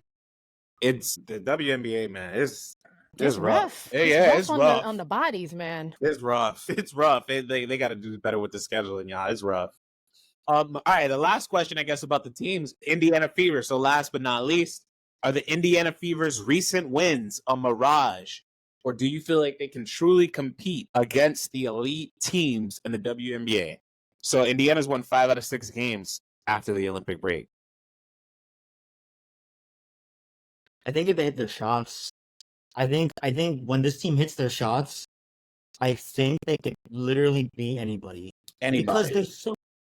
It's the WNBA, man. It's rough. It's rough on the bodies, man. It's rough. They got to do better with the scheduling, y'all. It's rough. All right. The last question, I guess, about the teams: Indiana Fever. So, last but not least, are the Indiana Fever's recent wins a mirage, or do you feel like they can truly compete against the elite teams in the WNBA? So, Indiana's won 5 out of 6 games after the Olympic break. I think if they hit their shots. I think when this team hits their shots, I think they could literally beat anybody. Because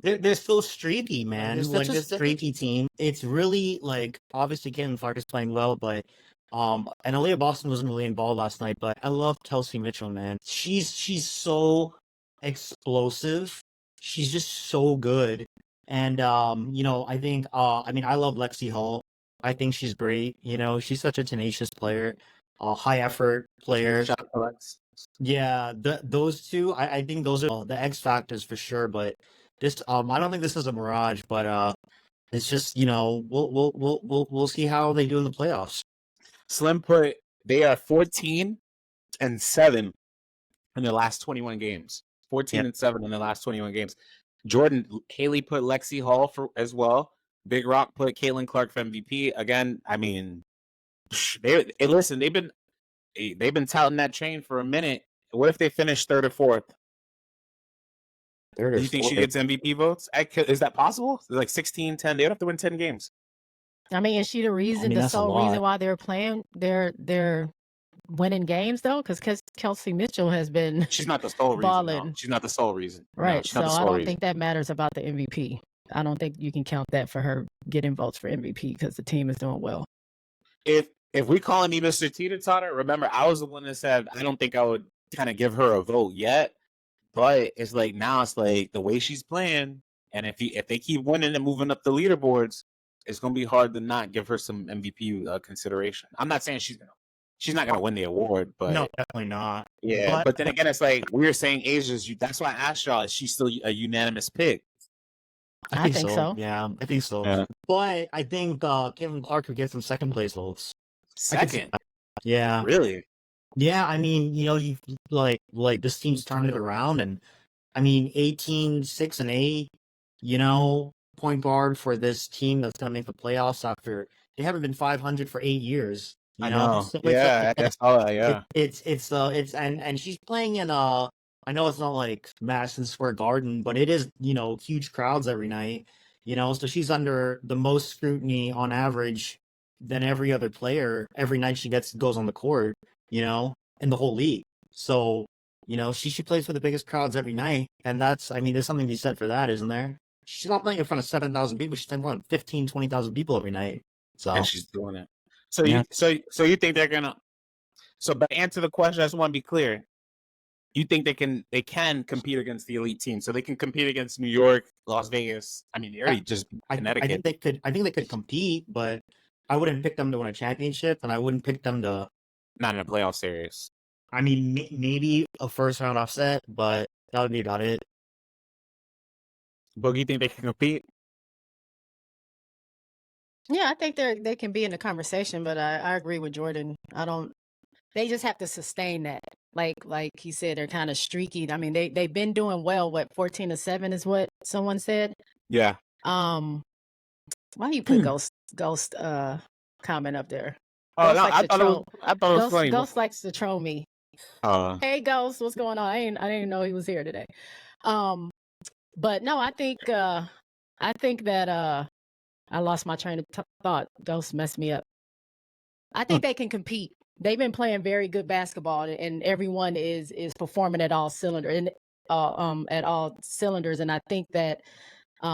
they're so streaky, man. They're like this streaky team. It's really like obviously Caitlin Clark is playing well, but And Aaliyah Boston wasn't really involved last night, but I love Kelsey Mitchell, man. She's so explosive. She's just so good. And I think I love Lexi Hall. I think she's great. She's such a tenacious player, high effort player. Shot collects. Yeah, those two, I think those are the X factors for sure. But this, I don't think this is a mirage. But it's just we'll see how they do in the playoffs. Slim put they are 14-7 in their last 21 games. 14-7 in the last 21 games. Jordan Haley put Lexi Hall as well. Big Rock put Caitlin Clark for MVP. Again, I mean, listen, they've been touting that train for a minute. What if they finish third or fourth? Third Do or you think she fourth. gets MVP votes? Is that possible? Like 16-10. They would have to win 10 games. I mean, is she the reason, the that's a sole reason lot. why they're playing, they're winning games though? Because Kelsey Mitchell has been She's not the sole reason. No. balling. She's not the sole reason. No, Right. she's So not the I sole don't reason. think that matters about the MVP. I don't think you can count that for her getting votes for MVP because the team is doing well. If we calling me Mr. Teeter-Totter, remember I was the one that said I don't think I would kind of give her a vote yet. But it's like now it's like the way she's playing, and if they keep winning and moving up the leaderboards, it's gonna be hard to not give her some MVP consideration. I'm not saying she's not gonna win the award, but No, definitely not. yeah. But then again, it's like we were saying Asia's. That's why I asked y'all: is she still a unanimous pick? I think so. Yeah, I think so. Yeah. But I think Caitlin Clark could get some second place votes. Second, Yeah. really? Yeah, I mean, you like this team's turned it around, and I mean, 18-6-8, point guard for this team that's gonna make the playoffs after they haven't been 500 for 8 years. I know. So Yeah, I saw that. Yeah. it's and she's playing in I know it's not like Madison Square Garden, but it is huge crowds every night. So she's under the most scrutiny on average than every other player every night she goes on the court. In the whole league. So, she plays for the biggest crowds every night. And there's something to be said for that, isn't there? She's not playing in front of 7,000 people. She's playing in front of 15, 20,000 people every night. So, And she's doing it. So Yeah. you think they're gonna? So, but to answer the question, I just want to be clear. You think they can compete against the elite team? So they can compete against New York, Las Vegas. I mean, they already just I Connecticut. think they could compete, but I wouldn't pick them to win a championship, and I wouldn't pick them to. Not in a playoff series. I mean, maybe a first round offset, but that would be about it. Boog, you think they can compete? Yeah, I think they can be in the conversation, but I agree with Jordan. They just have to sustain that. Like he said, they're kind of streaky. I mean, they've been doing well. What 14-7 is what someone said. Yeah. Why you put ghost comment up there? Oh, Ghost no, likes I to thought troll. it was funny. Ghost likes to troll me. Hey, Ghost, what's going on? I didn't know he was here today. But no, I think that I lost my train of thought. Ghost messed me up. I think they can compete. They've been playing very good basketball, and everyone is performing at all cylinders, and I think that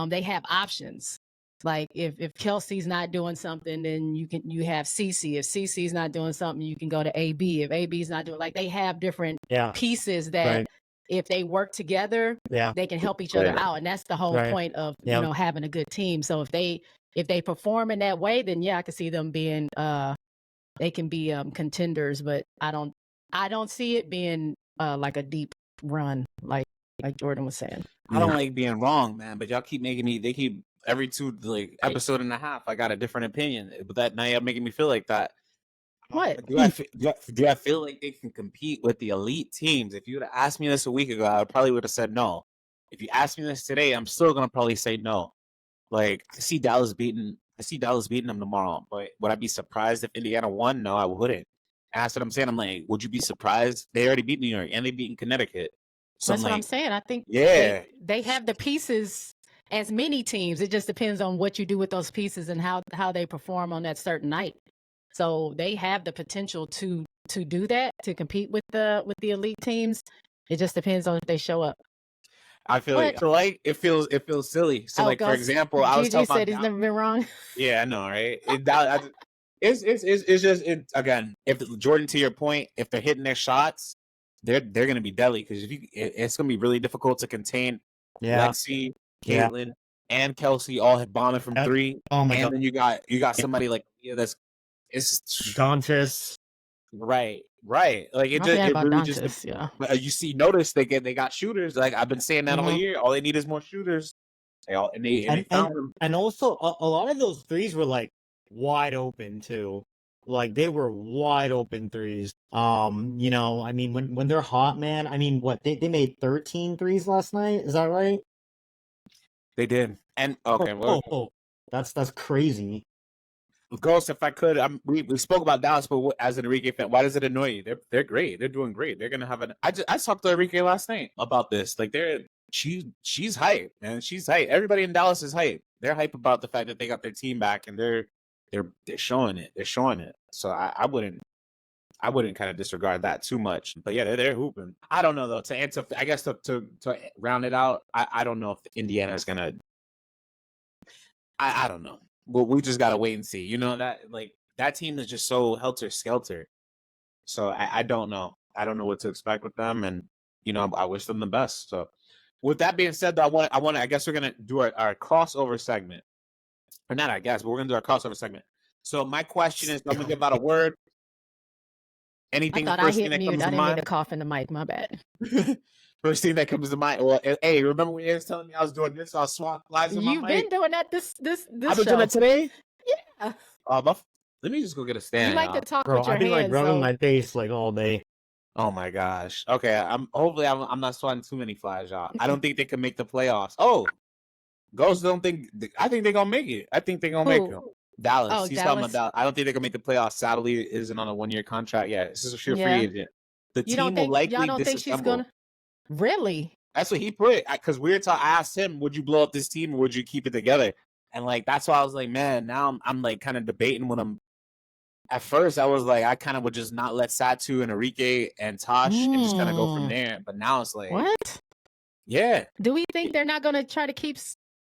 they have options. Like if Kelsey's not doing something, then you have CC. If CC's not doing something, you can go to AB. If AB's not doing, like, they have different pieces that Right. if they work together, they can help each other out, and that's the whole point of having a good team. So if they perform in that way, then yeah, I can see them being they can be contenders, but I don't see it being like a deep run like Jordan was saying. I don't like being wrong, man, but y'all keep making me. They keep every episode and a half. I got a different opinion, but that now y'all making me feel like that. What? Do I feel like they can compete with the elite teams? If you would have asked me this a week ago, I probably would have said no. If you ask me this today, I'm still gonna probably say no. Like I see Dallas beating them tomorrow, but would I be surprised if Indiana won? No, I wouldn't. And that's what I'm saying. I'm like, would you be surprised? They already beat New York and they beat Connecticut. So that's what I'm saying. I think yeah, they have the pieces as many teams. It just depends on what you do with those pieces and how they perform on that certain night. So they have the potential to do that, to compete with the elite teams. It just depends on if they show up. I feel like it feels silly. So like, for example, I was Gigi talking said he's never been wrong. Yeah, I know, right? It's just again. If Jordan, to your point, if they're hitting their shots, they're going to be deadly because it's going to be really difficult to contain Lexi, Caitlin, and Kelsey all hit bombing from three. Oh my god! And then you got somebody like that's Dantas. Right. Like it really just notice they got shooters. Like I've been saying that all year. All they need is more shooters. They found them. And also a lot of those threes were like wide open too. Like they were wide open threes. You know, I mean when they're hot, man, I mean what they made 13 threes last night, is that right? They did. And that's crazy. Ghost, if I could, we spoke about Dallas, but as an Arike fan, why does it annoy you? They're great. They're doing great. They're gonna have I talked to Arike last night about this. Like she's hype, man. She's hype. Everybody in Dallas is hype. They're hype about the fact that they got their team back and they're showing it. They're showing it. So I wouldn't kind of disregard that too much. But yeah, they're hooping. I don't know though. To answer, I guess to round it out, I don't know if Indiana is gonna. I don't know. Well, we just gotta wait and see. You know that team is just so helter skelter. So I don't know. I don't know what to expect with them, and I wish them the best. So, with that being said, though, I guess we're gonna do our crossover segment, or not? I guess, but we're gonna do our crossover segment. So my question is, I'm gonna give out a word. Anything? I thought I hit mute. I didn't mean to cough in the mic. My bad. First thing that comes to mind. Well, hey, remember when you was telling me I was doing this? I was swap flies in my mic. You've been doing that this I've been doing that today. Yeah. Let me just go get a stand. You like to talk Bro, with your I've been hands. like rubbing my face like all day. Oh my gosh. Okay, hopefully I'm not swatting too many flies, y'all. I don't think they can make the playoffs. Oh, Ghosts don't think. I think they're gonna make it. I think they're gonna make it. Dallas. Oh, He's Dallas. talking about Dallas. I don't think they're gonna make the playoffs. Sabally isn't on a 1-year contract yet. This is a free agent. The team will likely y'all don't think she's gonna really? That's what he put. Because I asked him, would you blow up this team or would you keep it together? And like that's why I was like, man, now I'm like kind of debating with him. At first, I was like, I kind of would just not let Satou and Arike and Tosh and just kind of go from there. But now it's like, what? Yeah. Do we think they're not going to try to keep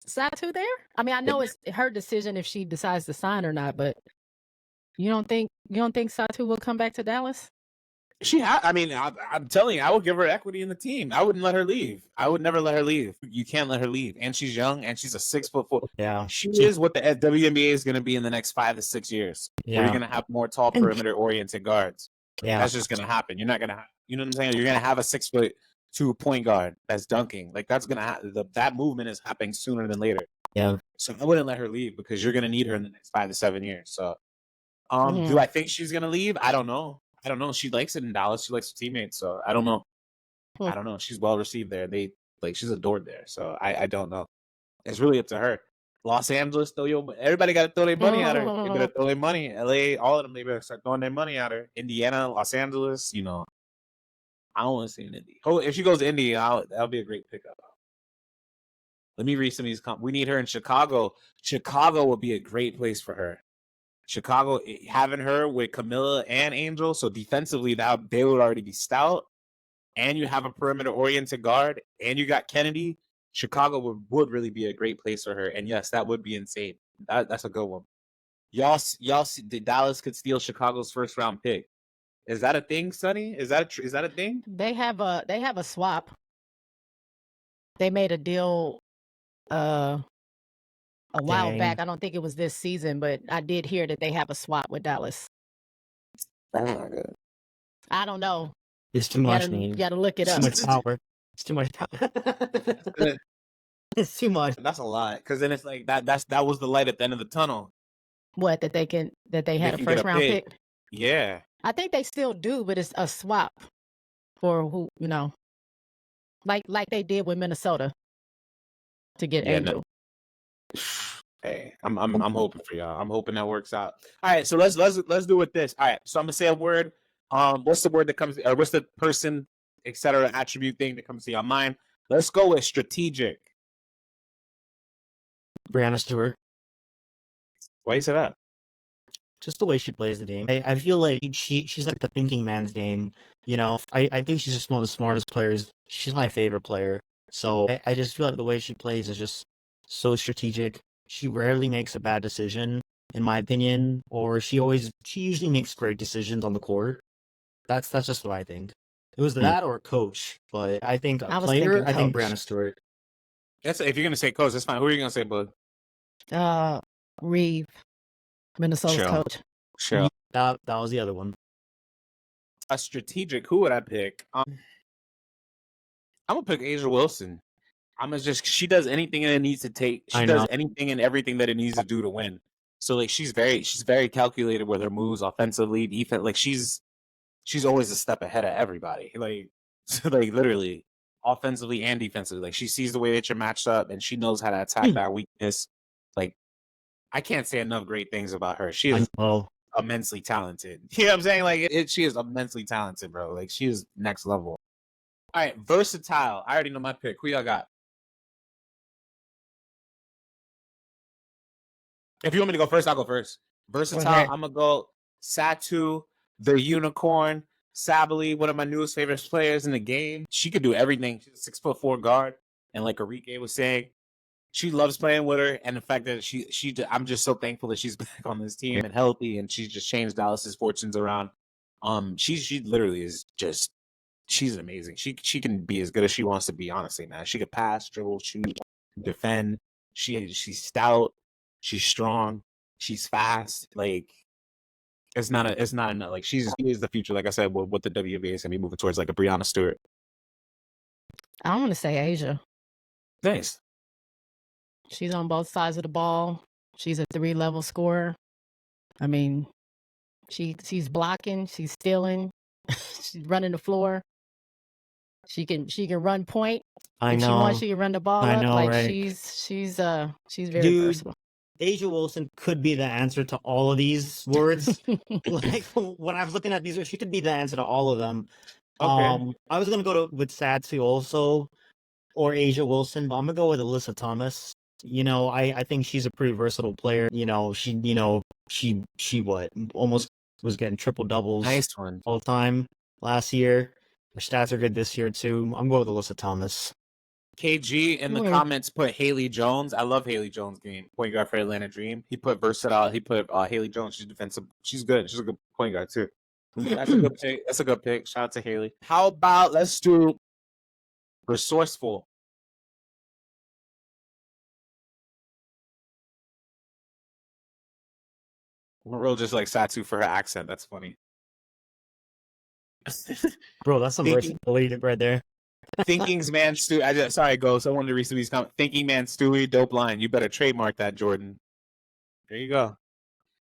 Satou there? I mean, I know it's her decision if she decides to sign or not, but you don't think Satou will come back to Dallas? I'm telling you, I would give her equity in the team. I wouldn't let her leave. I would never let her leave. You can't let her leave. And she's young and she's a 6'4". Yeah. She is what the WNBA is going to be in the next 5 to 6 years. Yeah. Where you're going to have more tall perimeter oriented guards. Yeah. That's just going to happen. You're not going to, you know what I'm saying? You're going to have a 6'2" point guard that's dunking. Like that's going to happen. That movement is happening sooner than later. Yeah. So I wouldn't let her leave because you're going to need her in the next 5 to 7 years. So, do I think she's going to leave? I don't know. She likes it in Dallas. She likes her teammates. So I don't know. I don't know. She's well received there. She's adored there. So I don't know. It's really up to her. Los Angeles, everybody got to throw their money at her. They better throw their money. LA, all of them, they better start throwing their money at her. Indiana, Los Angeles, I don't want to see an Indy. Oh, if she goes to Indy, that'll be a great pickup. Let me read some of these. We need her in Chicago. Chicago would be a great place for her. Chicago, having her with Camilla and Angel, so defensively they would already be stout, and you have a perimeter-oriented guard, and you got Kennedy. Chicago would really be a great place for her, and yes, that would be insane. That's a good one. Y'all see, Dallas could steal Chicago's first-round pick. Is that a thing, Sonny? Is that a thing? They have a swap. They made a deal a while back. I don't think it was this season, but I did hear that they have a swap with Dallas. Oh my God. I don't know. It's too much. You gotta look it up. Too much power. It's too much power. It's too much. That's a lot. Because then it's like that was the light at the end of the tunnel. What, that they had a first round pick? Yeah. I think they still do, but it's a swap for who, like they did with Minnesota to get Angel. No. Hey, I'm hoping for y'all. I'm hoping that works out. All right, so let's do with this. All right, so I'm gonna say a word. What's the word that comes? Or what's the person, etc. attribute thing that comes to your mind? Let's go with strategic. Brianna Stewart. Why you say that? Just the way she plays the game. I feel like she's like the thinking man's game. I think she's just one of the smartest players. She's my favorite player. So I just feel like the way she plays is just so strategic. She rarely makes a bad decision. in my opinion, or she usually makes great decisions on the court. That's just what I think. It was that or coach, but I think a I was player, thinking I think coach. Brianna Stewart. If you're gonna say coach, that's fine. Who are you gonna say, Bud? Reeve, Minnesota's Sure. coach. Sure. That was the other one. A strategic. Who would I pick? I'm gonna pick Angel Wilson. She does anything that it needs to take. She does anything and everything that it needs to do to win. So like she's very calculated with her moves, offensively, defense. Like she's always a step ahead of everybody. Like like literally, offensively and defensively. Like she sees the way that you're matched up, and she knows how to attack that weakness. Like I can't say enough great things about her. She is immensely talented. You know what I'm saying? Like she is immensely talented, bro. Like she is next level. All right, versatile. I already know my pick. Who y'all got? If you want me to go first, I'll go first. Versatile, I'm going to go Satou, the unicorn, Sabally, one of my newest favorite players in the game. She could do everything. She's a 6'4" guard. And like Arike was saying, she loves playing with her. And the fact that I'm just so thankful that she's back on this team and healthy. And she's just changed Dallas's fortunes around. She literally is just, she's amazing. She can be as good as she wants to be, honestly, man. She could pass, dribble, shoot, defend. She's stout. She's strong. She's fast. Like it's not enough. Like she is the future. Like I said, what the WNBA is gonna be moving towards, like a Breonna Stewart. I want to say Asia. Nice. She's on both sides of the ball. She's a 3-level scorer. I mean, she's blocking. She's stealing. She's running the floor. She can run point. If she wants, she can run the ball up. Like right? She's very versatile. Asia Wilson could be the answer to all of these words. Like when I was looking at these, she could be the answer to all of them. Okay. I was gonna go with Satou also, or Asia Wilson, but I'm gonna go with Alyssa Thomas. You know, I think she's a pretty versatile player. You know, she almost was getting triple doubles all the time last year. Her stats are good this year too. I'm going with Alyssa Thomas. KG in the comments put Haley Jones. I love Haley Jones' game. Point guard for Atlanta Dream. He put versatile. He put Haley Jones. She's defensive. She's good. She's a good point guard too. That's a good pick. That's a good pick. Shout out to Haley. How about let's do resourceful. Real just like Satou for her accent. That's funny. Bro, that's some versatility right there. Thinking's man Stewie. Sorry, Ghost. I wanted to read some of these comments. Thinking man Stewie, dope line. You better trademark that, Jordan. There you go.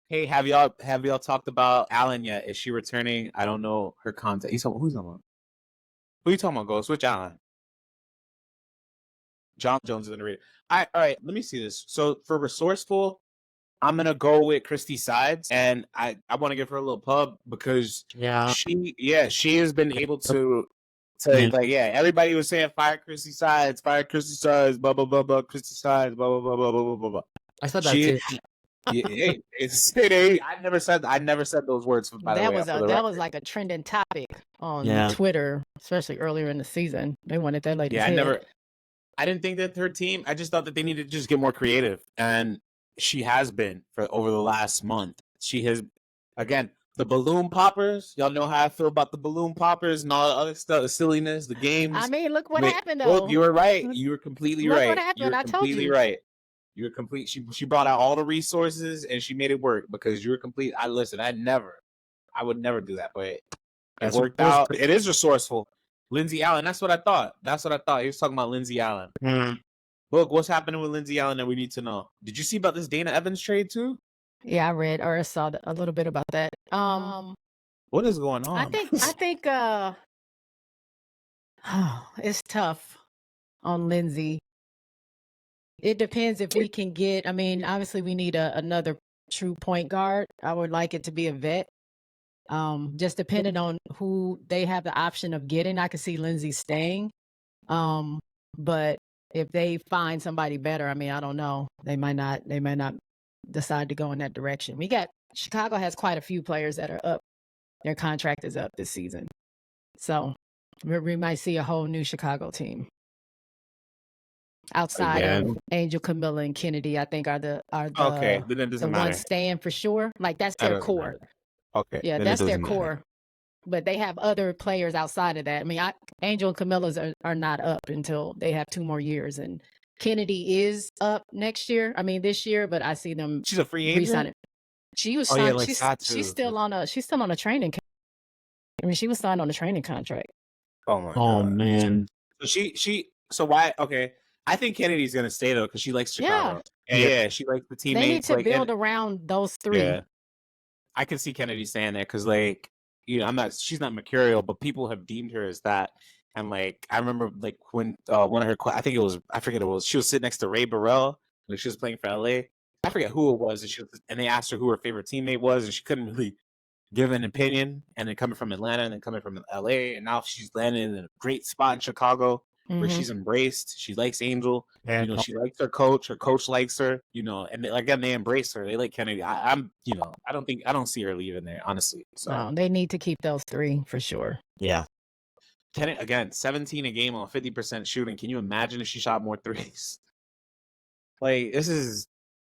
Hey, have y'all talked about Allen yet? Is she returning? I don't know her contact. Who's talking about? Who you talking about, Ghost? Which Allen? John Jones is underrated. All right. Let me see this. So for resourceful, I'm gonna go with Christy Sides, and I want to give her a little pub because she has been able to everybody was saying fire Christy Sides, blah blah blah blah, Christy Sides, blah blah blah blah blah blah blah. I said that too. I never said those words. That was like a trending topic on Twitter, especially earlier in the season. They wanted that lady. Yeah, I didn't think that her team. I just thought that they needed to just get more creative, and she has been for over the last month. She has, again, the balloon poppers. Y'all know how I feel about the balloon poppers and all the other stuff, the silliness, the games. I mean, look what happened though. Well, you were right. You were completely right. What happened? I told you. Right. You're complete. She brought out all the resources and she made it work because you're complete. I would never do that, but it worked out. It is resourceful. Lindsay Allen. That's what I thought. He was talking about Lindsay Allen. Look, what's happening with Lindsay Allen that we need to know? Did you see about this Dana Evans trade too? Yeah, I read or saw a little bit about that. What is going on? I think it's tough on Lindsay. It depends if we can get. I mean, obviously, we need another true point guard. I would like it to be a vet. Just depending on who they have the option of getting, I could see Lindsay staying. But if they find somebody better, I mean, I don't know. They might not decide to go in that direction. Chicago has quite a few players that are up. Their contract is up this season. So we might see a whole new Chicago team. outside Again. of Angel, Camilla, and Kennedy. I think are the Okay, then it the doesn't matter. ones staying for sure. Like that's That their doesn't core. matter. Okay, Yeah, then that's it their doesn't matter. core. But they have other players outside of that. I mean, Angel and Camilla's are not up until they have 2 more years, and Kennedy is up next year. I mean, this year, but I see them She's a free agent. re-signing. She was Oh, yeah, signed. like she's Satou. still on a training. I mean, she was signed on a training contract. Oh my Oh god. man. So so why? Okay, I think Kennedy's gonna stay though because she likes Chicago. Yeah. Yeah, she likes the They need teammates. to Like, build and, around those 3. yeah, I can see Kennedy staying there because, like, you know, she's not mercurial, but people have deemed her as that. And like, I remember like when one of her, I think it was, I forget it was, she was sitting next to Ray Burrell when she was playing for LA. I forget who it was, and they asked her who her favorite teammate was, and she couldn't really give an opinion. And then coming from Atlanta, and then coming from LA, and now she's landing in a great spot in Chicago where she's embraced. She likes Angel. Yeah, You know, she likes her coach. Her coach likes her. You know, and again, they embrace her. They like Kennedy. I'm, you know, I don't see her leaving there, honestly. So No, they need to keep those 3 for sure. yeah. Again, 17 a game on 50% shooting. Can you imagine if she shot more threes? Like, this is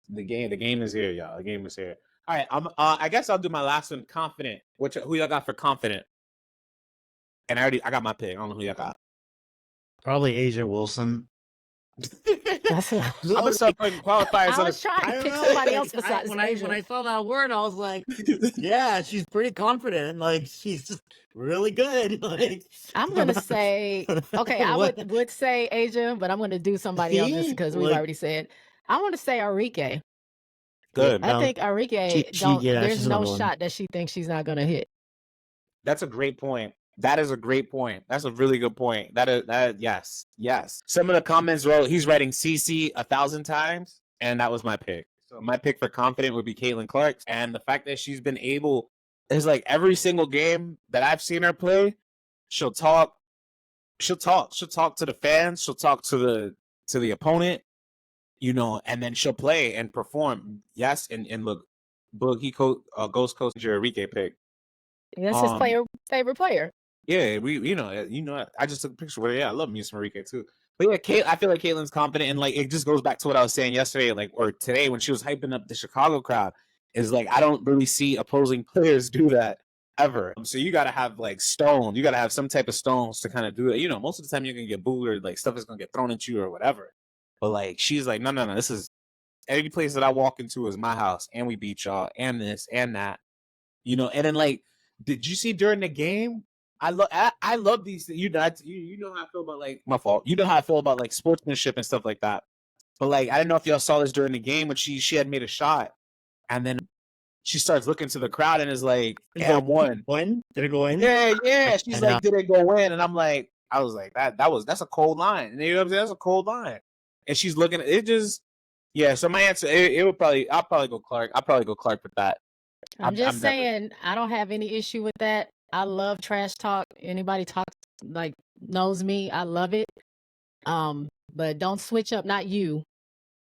the game. The game is here, y'all. The game is here. All right, I guess I'll do my last one. Confident. Who y'all got for confident? And I got my pick. I don't know who y'all got. Probably Asia Wilson. That's I'm gonna start putting qualifiers I on. was trying I to don't pick know, somebody like, else besides when Angel. I saw that word, I was like, yeah, she's pretty confident. Like she's just really good. Like I'm gonna say okay. I would say Asia, but I'm gonna do somebody else just See? because we've Like- already said. I want to say Arike. Good. I think Arike there's she's no another one. shot that she thinks she's not gonna hit. That's a great point. That is a great point. That's a really good point. Yes. Some of the comments wrote he's writing CC 1,000 times, and that was my pick. So my pick for confident would be Caitlin Clark, and the fact that she's been able is like every single game that I've seen her play, she'll talk to the fans, she'll talk to the opponent, you know, and then she'll play and perform. Yes, and look, Boog, he Ghost Coast Arike pick. That's his favorite player. Yeah, you know, I just took a picture with her. Yeah, I love me some Arike too. But yeah, I feel like Caitlin's confident, and like it just goes back to what I was saying yesterday, like or today when she was hyping up the Chicago crowd. Is like I don't really see opposing players do that ever. So you got to have like stones. You got to have some type of stones to kind of do it. You know, most of the time you're gonna get booed or like stuff is gonna get thrown at you or whatever. But like she's like, no. This is every place that I walk into is my house, and we beat y'all, and this and that. You know, and then like, did you see during the game? I love these. You know how I feel about like my fault. You know how I feel about like sportsmanship and stuff like that. But like, I don't know if y'all saw this during the game when she had made a shot, and then she starts looking to the crowd and is like, "Yeah, I won." When did it go in? Yeah. She's like, "Did it go in?" And I'm like, I was like, that's a cold line. And you know what I'm saying? That's a cold line. And she's looking at it. Just So my answer, I'll probably go Clark. I'll probably go Clark with that. I'm just saying, I don't have any issue with that. I love trash talk. Anybody talks like knows me. I love it. But don't switch up. Not you,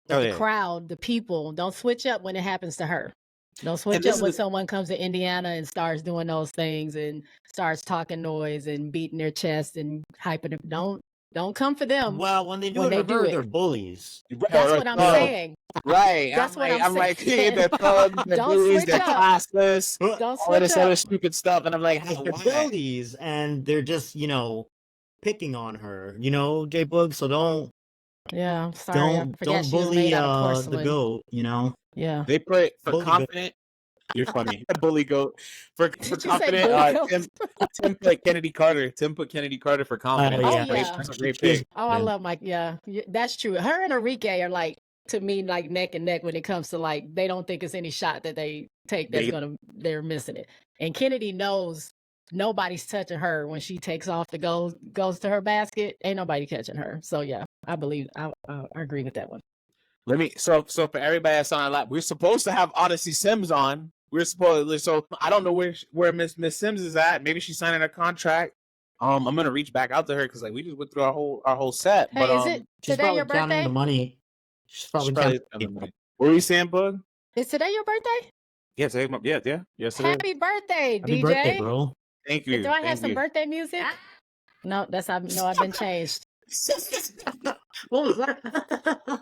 but the crowd, the people. Don't switch up when it happens to her. Don't switch up when someone comes to Indiana and starts doing those things and starts talking noise and beating their chest and hyping them. Don't come for them. Well, when they do it, they're bullies. That's what I'm saying. Right. That's what I'm saying. like, hey, they're thugs, they're bullies, they're classless, Don't all this switch other up. stupid stuff. And I'm like, They're bullies, and they're just, picking on her, J Boog. So don't. Yeah, I'm sorry. Don't bully the goat. Yeah. They put for Bully confident. You're funny. Bully goat for you say confident. bully Tim put Kennedy Carter. Tim put Kennedy Carter for confident. yeah. That's a great pick. Oh, I love Mike. Yeah, that's true. Her and Arike are like, to me, like neck and neck when it comes to like, they don't think it's any shot that they take they're missing it. And Kennedy knows nobody's touching her when she takes off the goes to her basket. Ain't nobody catching her. So yeah, I agree with that one. So for everybody that's on our lap, we're supposed to have Odyssey Sims on. So I don't know where Miss Sims is at. Maybe she's signing a contract. I'm gonna reach back out to her because like we just went through our whole set. Hey, but is it she's today your counting birthday? the money. She's probably counting the money. What were you saying, Bug? Is today your birthday? Yeah, today yeah. Yes, it is. Happy birthday, Happy DJ. birthday, bro. Thank you. Do I have some birthday music? No, I've been changed. What was that?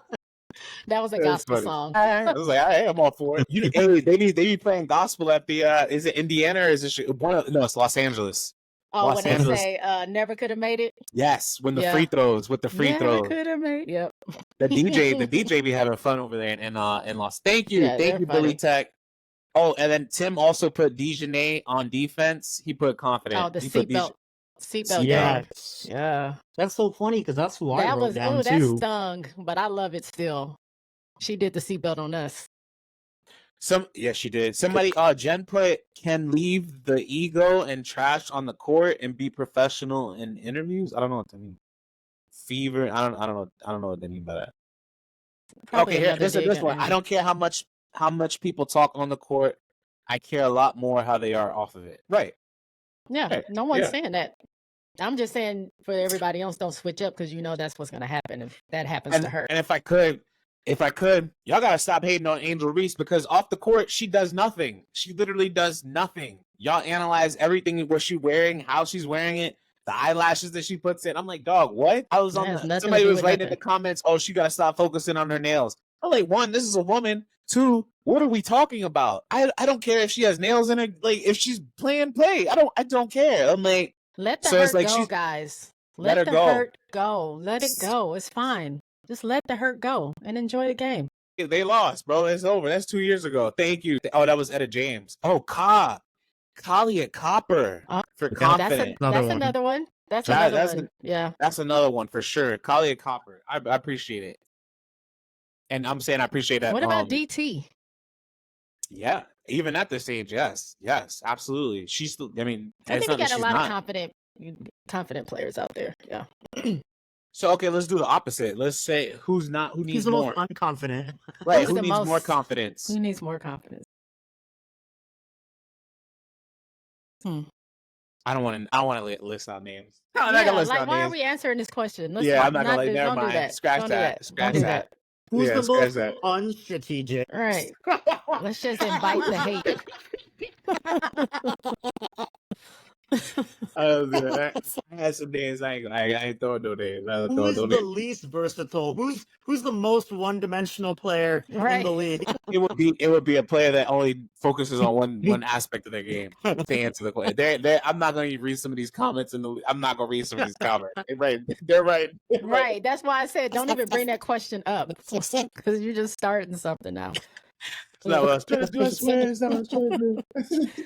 That was a That's gospel funny. song. I was like, I am all for it. Hey, they be playing gospel at the is it Indiana or is it no, it's Los Angeles. Oh, Los when they Angeles. say never could have made it. Yes, when the Yeah. free throws with the free Never throws. could have made. Yep. The DJ be having fun over there in Los. Thank you, Yeah, thank they're you, Billy funny. Tech. Oh, and then Tim also put Dejanay on defense. He put confident. Oh, the He put seatbelt. Seatbelt game. Yes. Yeah. That's so funny because that's who I That wrote was down that too. stung, but I love it still. She did the seatbelt on us. Yes, she did. Somebody, Jen put can leave the ego and trash on the court and be professional in interviews. I don't know what that means. Fever. I don't know what they mean by that. Probably Okay, here, another this dig one. at I don't care how much people talk on the court. I care a lot more how they are off of it. Right. Yeah, Right, no one's yeah. saying that. I'm just saying for everybody else, don't switch up because you know that's what's going to happen if that happens to her. And if I could, y'all gotta stop hating on Angel Reese because off the court she does nothing. She literally does nothing. Y'all analyze everything, what she's wearing, how she's wearing it, the eyelashes that she puts in. I'm like, dog, what? I was That on has nothing to somebody do was with writing in the nothing. comments, oh, she gotta stop focusing on her nails. I'm like, one, this is a woman. Two, what are we talking about? I don't care if she has nails in her. Like, if she's playing, play. I don't care. I'm like, Let the so it's hurt like go, she's guys. let her the go. hurt go. Let it go. It's fine. Just let the hurt go and enjoy the game. They lost, bro. It's over. That's 2 years ago. Thank you. Oh, that was Etta James. Oh, Kalia Copper for confident. That's another one. That's another one. Yeah. That's another one for sure. Kalia Copper. I appreciate it. And I'm saying I appreciate that. What about DT? Yeah. Even at this age, yes. Yes, absolutely. She's still, I mean, I think it's we not that got a she's lot not. of confident players out there. Yeah. So, okay, let's do the opposite. Let's say who needs He's the more. most unconfident. Right, Who's who the needs more most- confidence? Who needs more confidence? I don't want to list out names. No, I'm Yeah, not gonna list like out why names. are we answering this question? Let's Yeah, I'm not gonna. do- Never don't do mind. that. Scratch Don't do that. that. Scratch Don't do that. Who's Yeah, the scratch most that. unstrategic? Right. Let's just invite the hate. I had some days. I ain't throwing no days. Who is the least versatile? Who's the most one-dimensional player in Right. the league? It would be a player that only focuses on one aspect of their game. To answer the question, I'm not going to read some of these comments I'm not going to read some of these comments. Right, they're right. Right. That's why I said don't even bring that question up because you're just starting something now. It's not what I was trying to do. I swear, it's not what I was trying to do.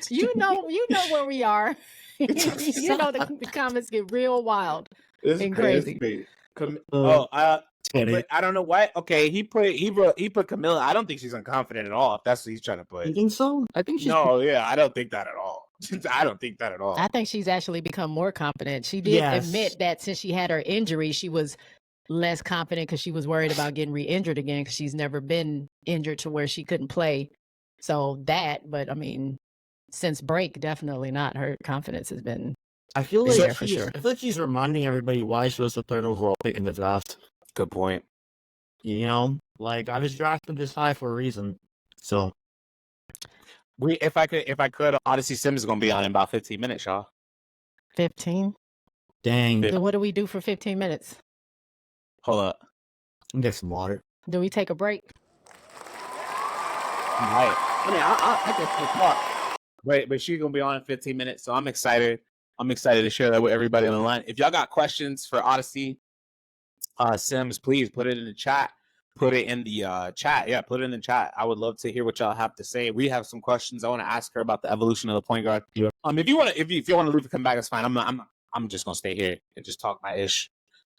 You know where we are. You know the comments get real wild and crazy. But I don't know why. Okay, he put Camilla. I don't think she's unconfident at all. If that's what he's trying to put. You think so? I think she's I don't think that at all. I don't think that at all. I think she's actually become more confident. She did admit that since she had her injury, she was less confident because she was worried about getting re-injured again because she's never been injured to where she couldn't play. So but I mean, since break, definitely not. Her confidence has been. I feel there like for sure. I feel like she's reminding everybody why she was the third overall pick in the draft. Good point. You know, like I was drafted this high for a reason. So, if I could, Odyssey Sims is gonna be on in about 15 minutes, y'all. 15. Dang. So what do we do for 15 minutes? Hold up. Get some water. Do we take a break? Right. I mean, I can talk. But she's gonna be on in 15 minutes, so I'm excited. I'm excited to share that with everybody on the line. If y'all got questions for Odyssey Sims, please put it in the chat. Put it in the chat. Yeah, put it in the chat. I would love to hear what y'all have to say. We have some questions. I want to ask her about the evolution of the point guard. Yeah. If you want to leave and come back, that's fine. I'm just gonna stay here and just talk my ish.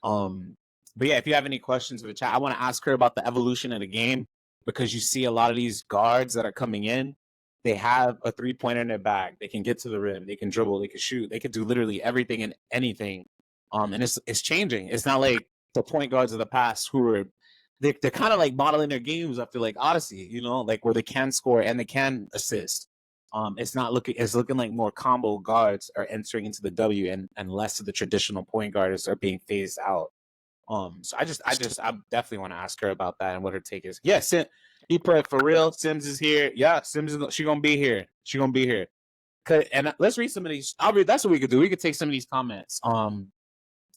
But yeah, if you have any questions for the chat, I want to ask her about the evolution of the game because you see a lot of these guards that are coming in. They have a 3-pointer in their bag. They can get to the rim. They can dribble. They can shoot. They can do literally everything and anything. And it's changing. It's not like the point guards of the past who were they're kind of like modeling their games after like Odyssey, you know, like where they can score and they can assist. It's looking like more combo guards are entering into the W and less of the traditional point guards are being phased out. So I definitely want to ask her about that and what her take is. Yes, he put for real. Sims is here. Yeah, she gonna be here. She gonna be here. And let's read some of these. That's what we could do. We could take some of these comments.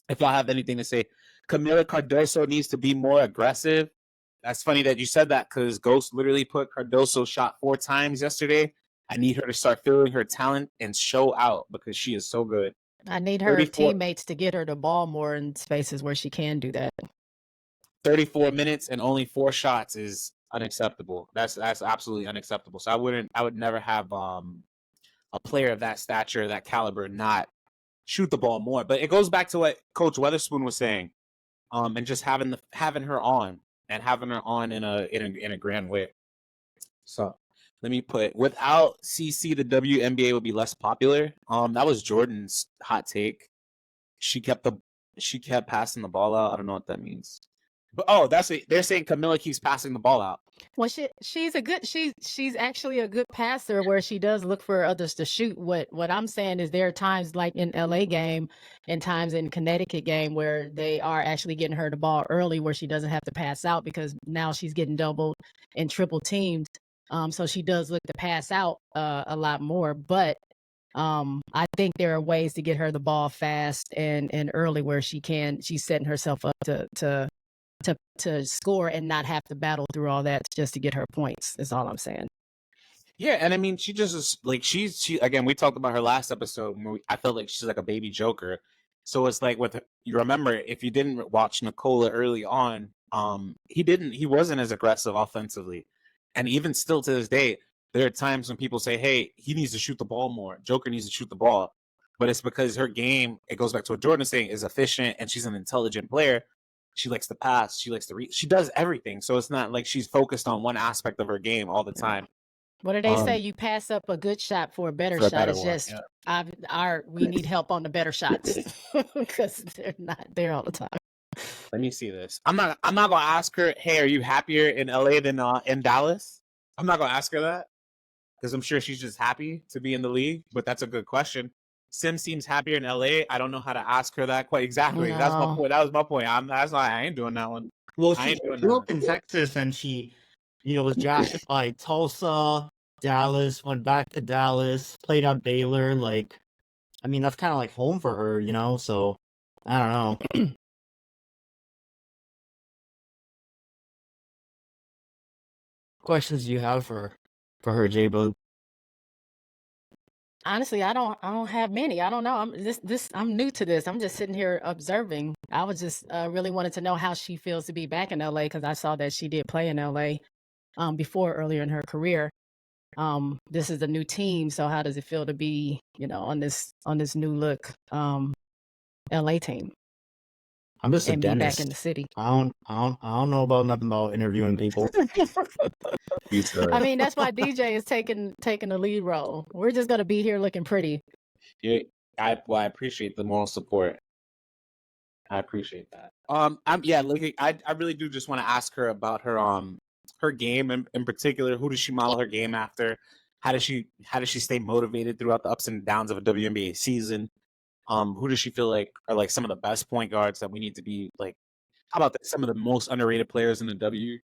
If y'all have anything to say, Camila Cardoso needs to be more aggressive. That's funny that you said that because Ghost literally put Cardoso shot 4 times yesterday. I need her to start feeling her talent and show out because she is so good. I need her 34 teammates to get her the ball more in spaces where she can do that. 34 minutes and only 4 shots is unacceptable. That's absolutely unacceptable. So I would never have a player of that stature, that caliber, not shoot the ball more. But it goes back to what Coach Weatherspoon was saying, and just having her on in a grand way. So let me put, without CC, the WNBA would be less popular. That was Jordan's hot take. She kept passing the ball out. I don't know what that means. But they're saying Camilla keeps passing the ball out. Well, she's actually a good passer where she does look for others to shoot. What I'm saying is there are times like in LA game and times in Connecticut game where they are actually getting her the ball early where she doesn't have to pass out because now she's getting doubled and triple teamed. So she does look to pass out a lot more. But I think there are ways to get her the ball fast and early where she's setting herself up to score and not have to battle through all that just to get her points is all I'm saying. Yeah, and I mean, she just is like she again. We talked about her last episode. Where I felt like she's like a baby Joker. So it's like you remember if you didn't watch Nicola early on, he wasn't as aggressive offensively, and even still to this day, there are times when people say, "Hey, he needs to shoot the ball more. Joker needs to shoot the ball," but it's because her game. It goes back to what Jordan is saying: is efficient, and she's an intelligent player. She likes to pass. She likes to read. She does everything. So it's not like she's focused on one aspect of her game all the time. What do they say? You pass up a good shot for a better shot. It's just we need help on the better shots because they're not there all the time. Let me see this. I'm not gonna ask her, hey, are you happier in LA than in Dallas? I'm not gonna ask her that because I'm sure she's just happy to be in the league. But that's a good question. Sim seems happier in LA. I don't know how to ask her that quite exactly. No. That's my point. That was my point. I ain't doing that one. Well, she grew up in Texas, and she, was drafted by Tulsa, Dallas, went back to Dallas, played at Baylor. Like, I mean, that's kind of like home for her, So, I don't know. Questions do you have for her, J Boog? Honestly, I don't have many. I don't know. I'm new to this. I'm just sitting here observing. I was just really wanted to know how she feels to be back in LA because I saw that she did play in LA before earlier in her career. This is a new team, so how does it feel to be, on this new look LA team? I'm just a and be back dentist. in the city. I don't know about nothing about interviewing people. I mean, that's why DJ is taking the lead role. We're just gonna be here looking pretty. Yeah, I appreciate the moral support. I appreciate that. I really do just want to ask her about her game in particular. Who does she model her game after? How does she stay motivated throughout the ups and downs of a WNBA season? Who does she feel like are like some of the best point guards that we need to be like? How about some of the most underrated players in the W?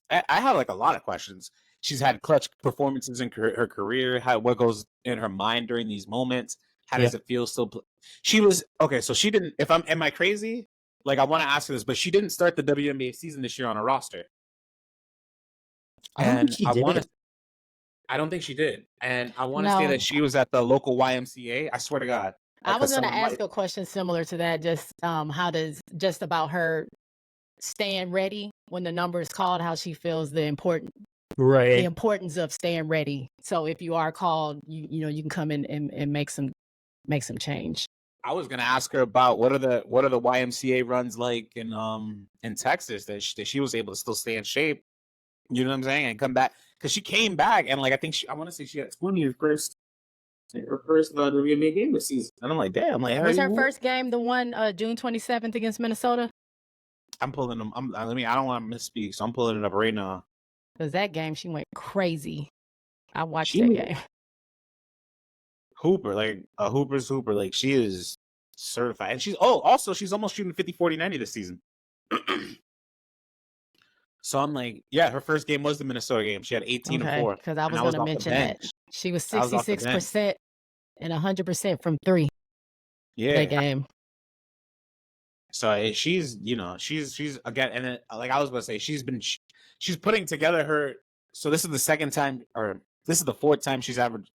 I have like a lot of questions. She's had clutch performances in her career. What goes in her mind during these moments? How does it feel still? She was okay. So she didn't. Am I crazy? Like I want to ask her this, but she didn't start the WNBA season this year on a roster. I don't think she did. I don't think she did. And I want to say that she was at the local YMCA. I swear to God. I was going to ask a question similar to that. Just just about her staying ready when the number is called, how she feels the importance of staying ready. So if you are called, you can come in and make some change. I was gonna ask her about what are the YMCA runs like in Texas that she was able to still stay in shape. You know what I'm saying? And come back because she came back and like I want to say she had 20 her first WNBA game this season. And I'm like, damn, like was her first game the one June 27th against Minnesota? I'm pulling them. I don't want to misspeak, so I'm pulling it up right now. Because that game she went crazy. I watched that game. Hooper, like a Hooper's Hooper, like she is certified, and she's almost shooting 50-40-90 this season. So I'm like, yeah, her first game was the Minnesota game. She had 18 and 4. Because I was going to mention that she was 66% and 100% from 3. Yeah, that game. So she's again, and then, like I was gonna say, she's putting together her. So this is the second time, or this is the fourth time she's averaged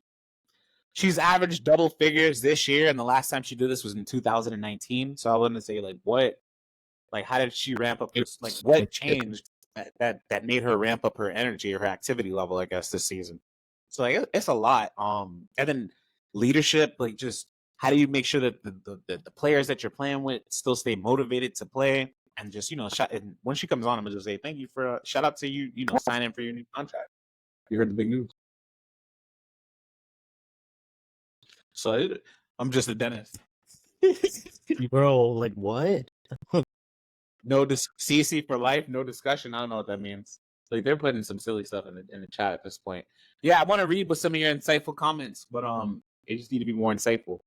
double figures this year, and the last time she did this was in 2019. So I wanted to say, how did she ramp up? What changed that made her ramp up her energy or her activity level? I guess this season. So it's a lot. And then leadership, just how do you make sure that the players that you're playing with still stay motivated to play? And just and when she comes on, I'm gonna just say thank you for shout out to you. Signing for your new contract. You heard the big news. So I'm just a dentist. Bro, what? No, CC for life, no discussion. I don't know what that means. They're putting some silly stuff in the chat at this point. Yeah, I want to read with some of your insightful comments, but it just need to be more insightful.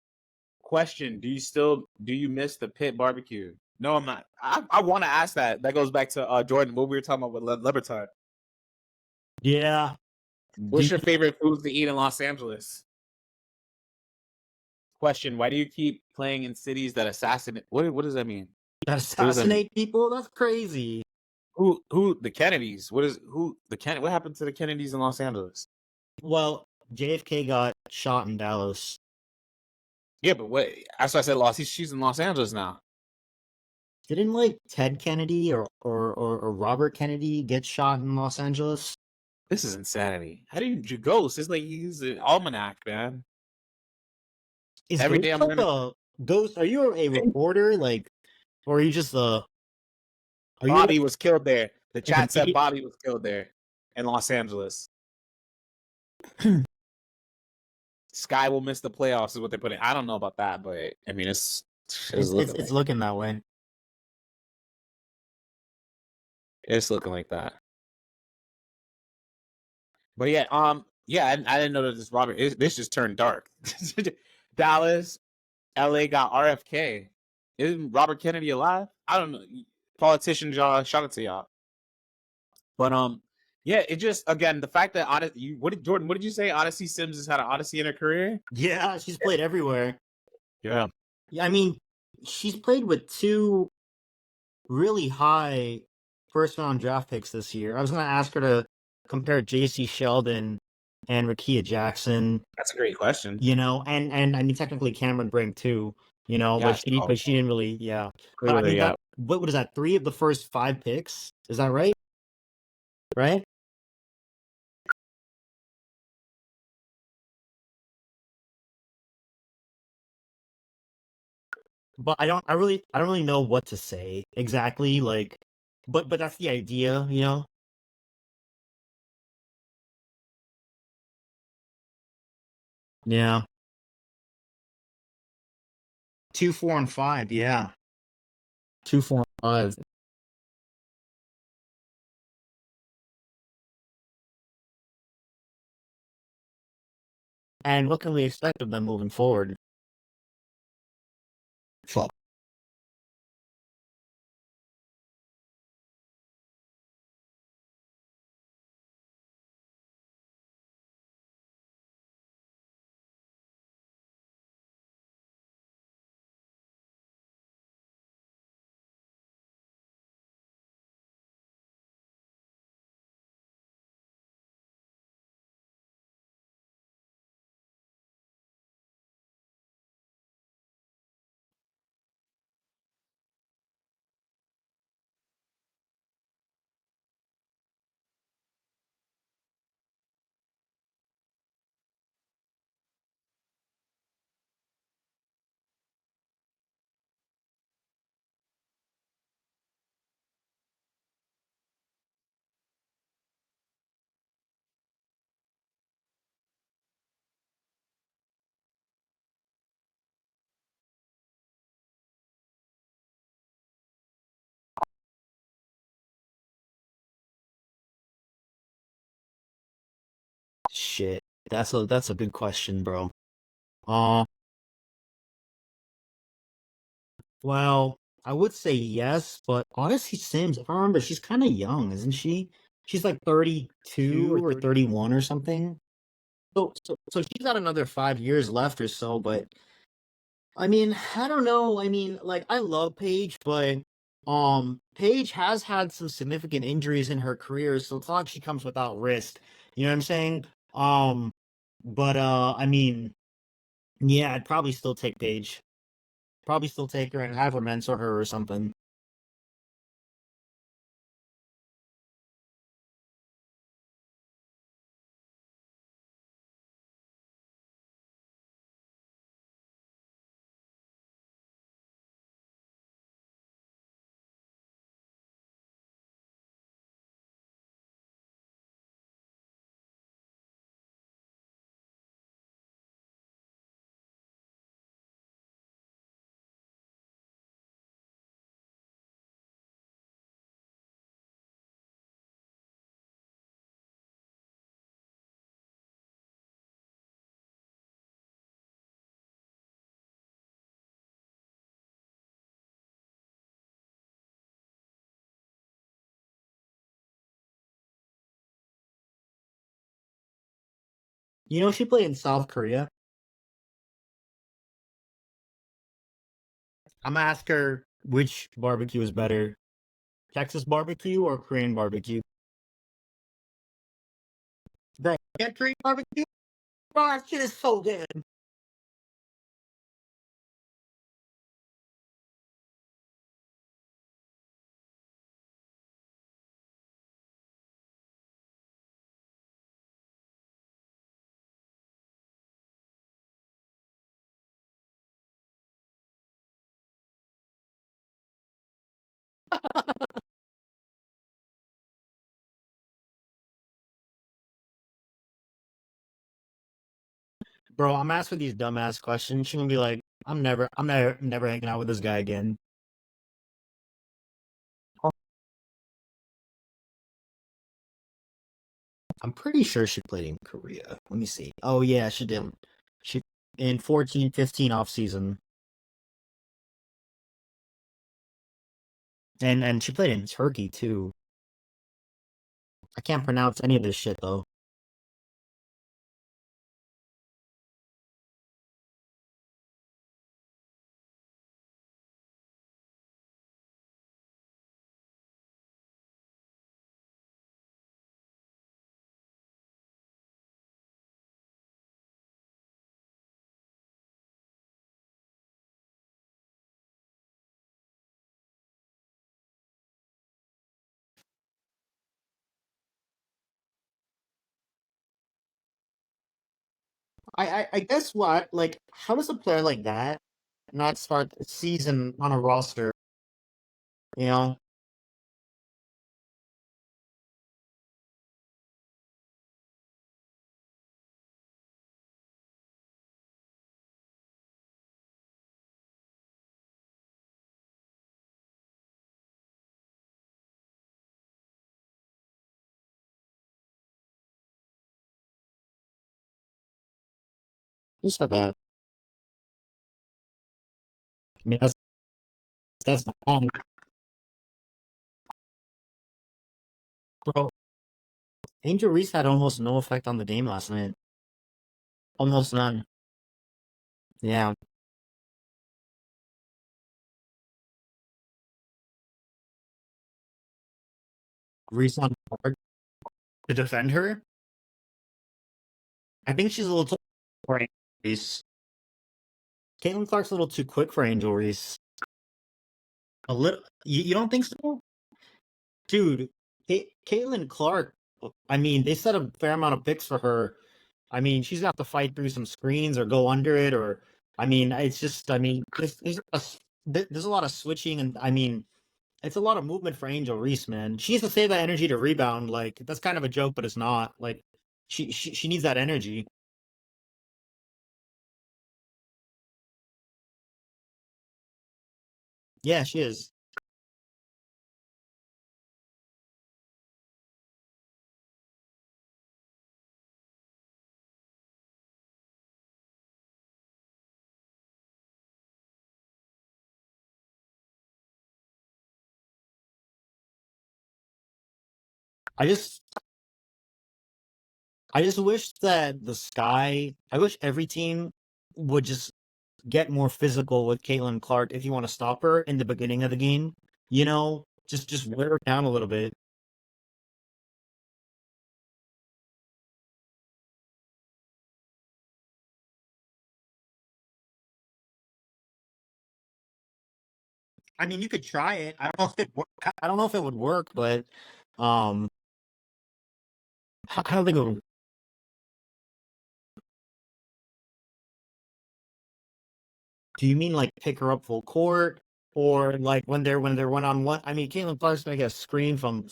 Question: Do you miss the pit barbecue? No, I'm not. I want to ask that. That goes back to Jordan, what we were talking about with Libertad. Yeah. What's your favorite foods to eat in Los Angeles? Question: Why do you keep playing in cities that assassinate? What does that mean? Assassinate people? That's crazy. Who the Kennedys? What happened to the Kennedys in Los Angeles? Well, JFK got shot in Dallas. Yeah, but that's why I said she's in Los Angeles now. Didn't Ted Kennedy or Robert Kennedy get shot in Los Angeles? This is insanity. How do you Ghost? It's he's an almanac, man. Is every day I'm a Ghost? Are you a reporter? Or are you just Bobby was killed there. The chat said Bobby was killed there in Los Angeles. Sky will miss the playoffs is what they put in. I don't know about that, but I mean it's looking that way. It's looking like that. But yeah, I didn't know that this just turned dark. Dallas, LA got RFK. Isn't Robert Kennedy alive? I don't know. Politicians, y'all, shout out to y'all. But yeah, it just again the fact that Jordan, what did you say? Odyssey Sims has had an Odyssey in her career? Yeah, she's played everywhere. Yeah. Yeah, I mean, she's played with 2 really high first-round draft picks this year. I was going to ask her to compare J.C. Sheldon and Rakia Jackson. That's a great question. And I mean, technically Cameron Brink too. But she didn't really. Yeah. But I mean, what is that? 3 of the first 5 picks? Is that right? Right. But I don't really know what to say exactly. But that's the idea, Yeah. 2, 4, and 5. Yeah. 2, 4, and 5. And what can we expect of them moving forward? Fuck. Shit. That's a good question, bro. Well, I would say yes, but Odyssey Sims, if I remember, she's kind of young, isn't she? She's 32 or 31 or something. So she's got another 5 years left or so, but I mean, I don't know. I mean, like, I love Paige, but Paige has had some significant injuries in her career, so it's not like she comes without risk. You know what I'm saying? But I mean, yeah, I'd probably still take Paige. Probably still take her and have her mentor her or something. You know, she played in South Korea. I'm gonna ask her which barbecue is better, Texas barbecue or Korean barbecue. Bro, get Korean barbecue? Bro, that shit is so good. Bro, I'm asking these dumbass questions. She's gonna be like, I'm never hanging out with this guy again. I'm pretty sure she played in Korea. Let me see. Oh yeah, she did. She in 14-15 off season. And she played in Turkey too. I can't pronounce any of this shit though. I guess what? Like, how does a player like that not start the season on a roster? You know? Who said that? I mean, that's the problem, bro. Angel Reese had almost no effect on the game last night. Almost none. Yeah. Reese on guard to defend her. I think she's a little too for Angel Reese. Caitlin Clark's a little too quick for Angel Reese. A little. You don't think so? Dude, Caitlin Clark, I mean, they set a fair amount of picks for her. I mean, she's gonna have to fight through some screens or go under it, or I mean, it's just, I mean, there's a lot of switching, and I mean, it's a lot of movement for Angel Reese, man. She needs to save that energy to rebound. Like that's kind of a joke, but it's not. Like she needs that energy. Yeah, she is. I just I just wish that the Sky. I wish every team would just get more physical with Caitlin Clark if you want to stop her in the beginning of the game. You know, just wear her down a little bit. I mean, you could try it. I don't know if I don't know if it would work, but um, I don't think it would. Do you mean like pick her up full court, or like when they're one on one? I mean, Caitlin Clark's gonna get a screen from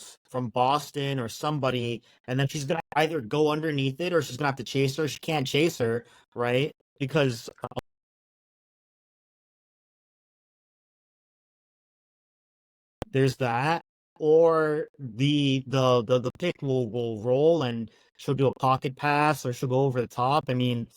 Boston or somebody, and then she's gonna either go underneath it or she's gonna have to chase her. She can't chase her, right? Because there's that, or the pick will roll and she'll do a pocket pass or she'll go over the top. I mean,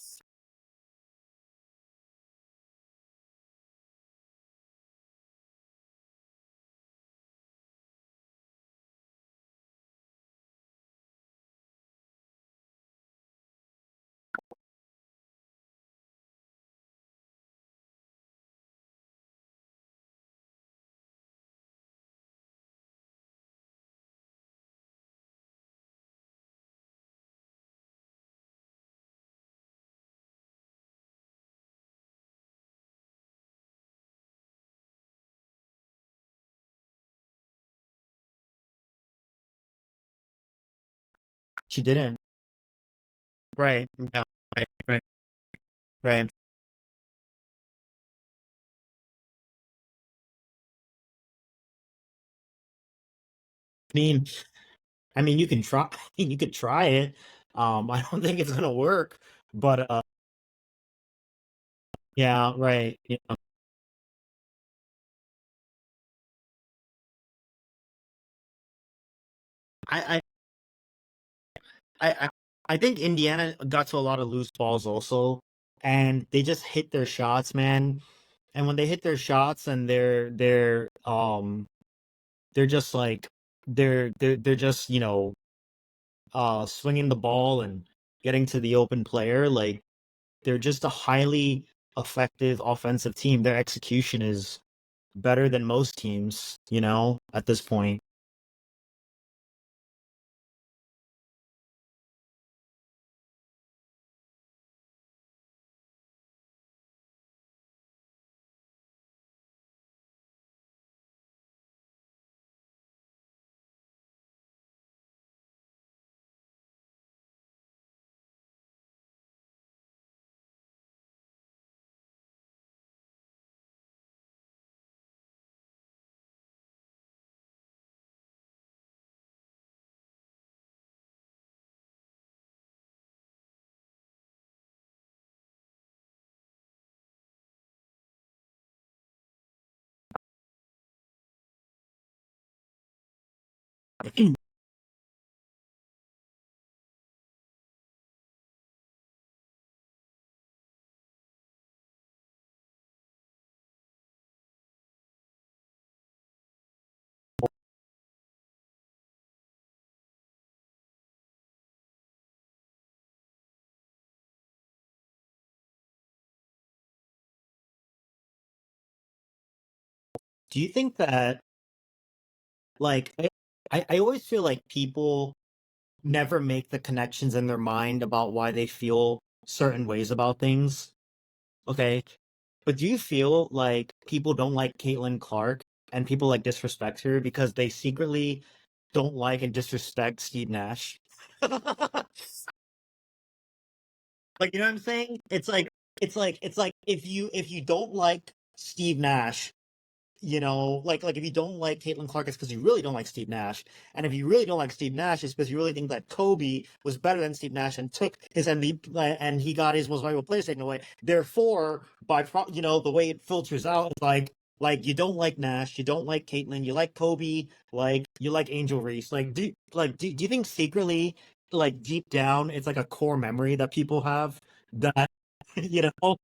she didn't. Right. Yeah. Right. Right. Right. I mean, you can try. You could try it. I don't think it's gonna work, but yeah, right. Yeah. I, I, I, I think Indiana got to a lot of loose balls also, and they just hit their shots, man. And when they hit their shots, and they're just like they're just swinging the ball and getting to the open player. Like they're just a highly effective offensive team. Their execution is better than most teams, at this point. Do you think that, like, I always feel like people never make the connections in their mind about why they feel certain ways about things? Okay. But do you feel like people don't like Caitlin Clark and people like disrespect her because they secretly don't like and disrespect Steve Nash? Like, you know what I'm saying? It's like if you don't like Steve Nash, like if you don't like Caitlin Clark, it's because you really don't like Steve Nash. And if you really don't like Steve Nash, it's because you really think that Kobe was better than Steve Nash and took his MVP and he got his most valuable player taken away. Therefore, the way it filters out is like you don't like Nash, you don't like Caitlin, you like Kobe, like you like Angel Reese. Do you think secretly, like deep down, it's like a core memory that people have that you know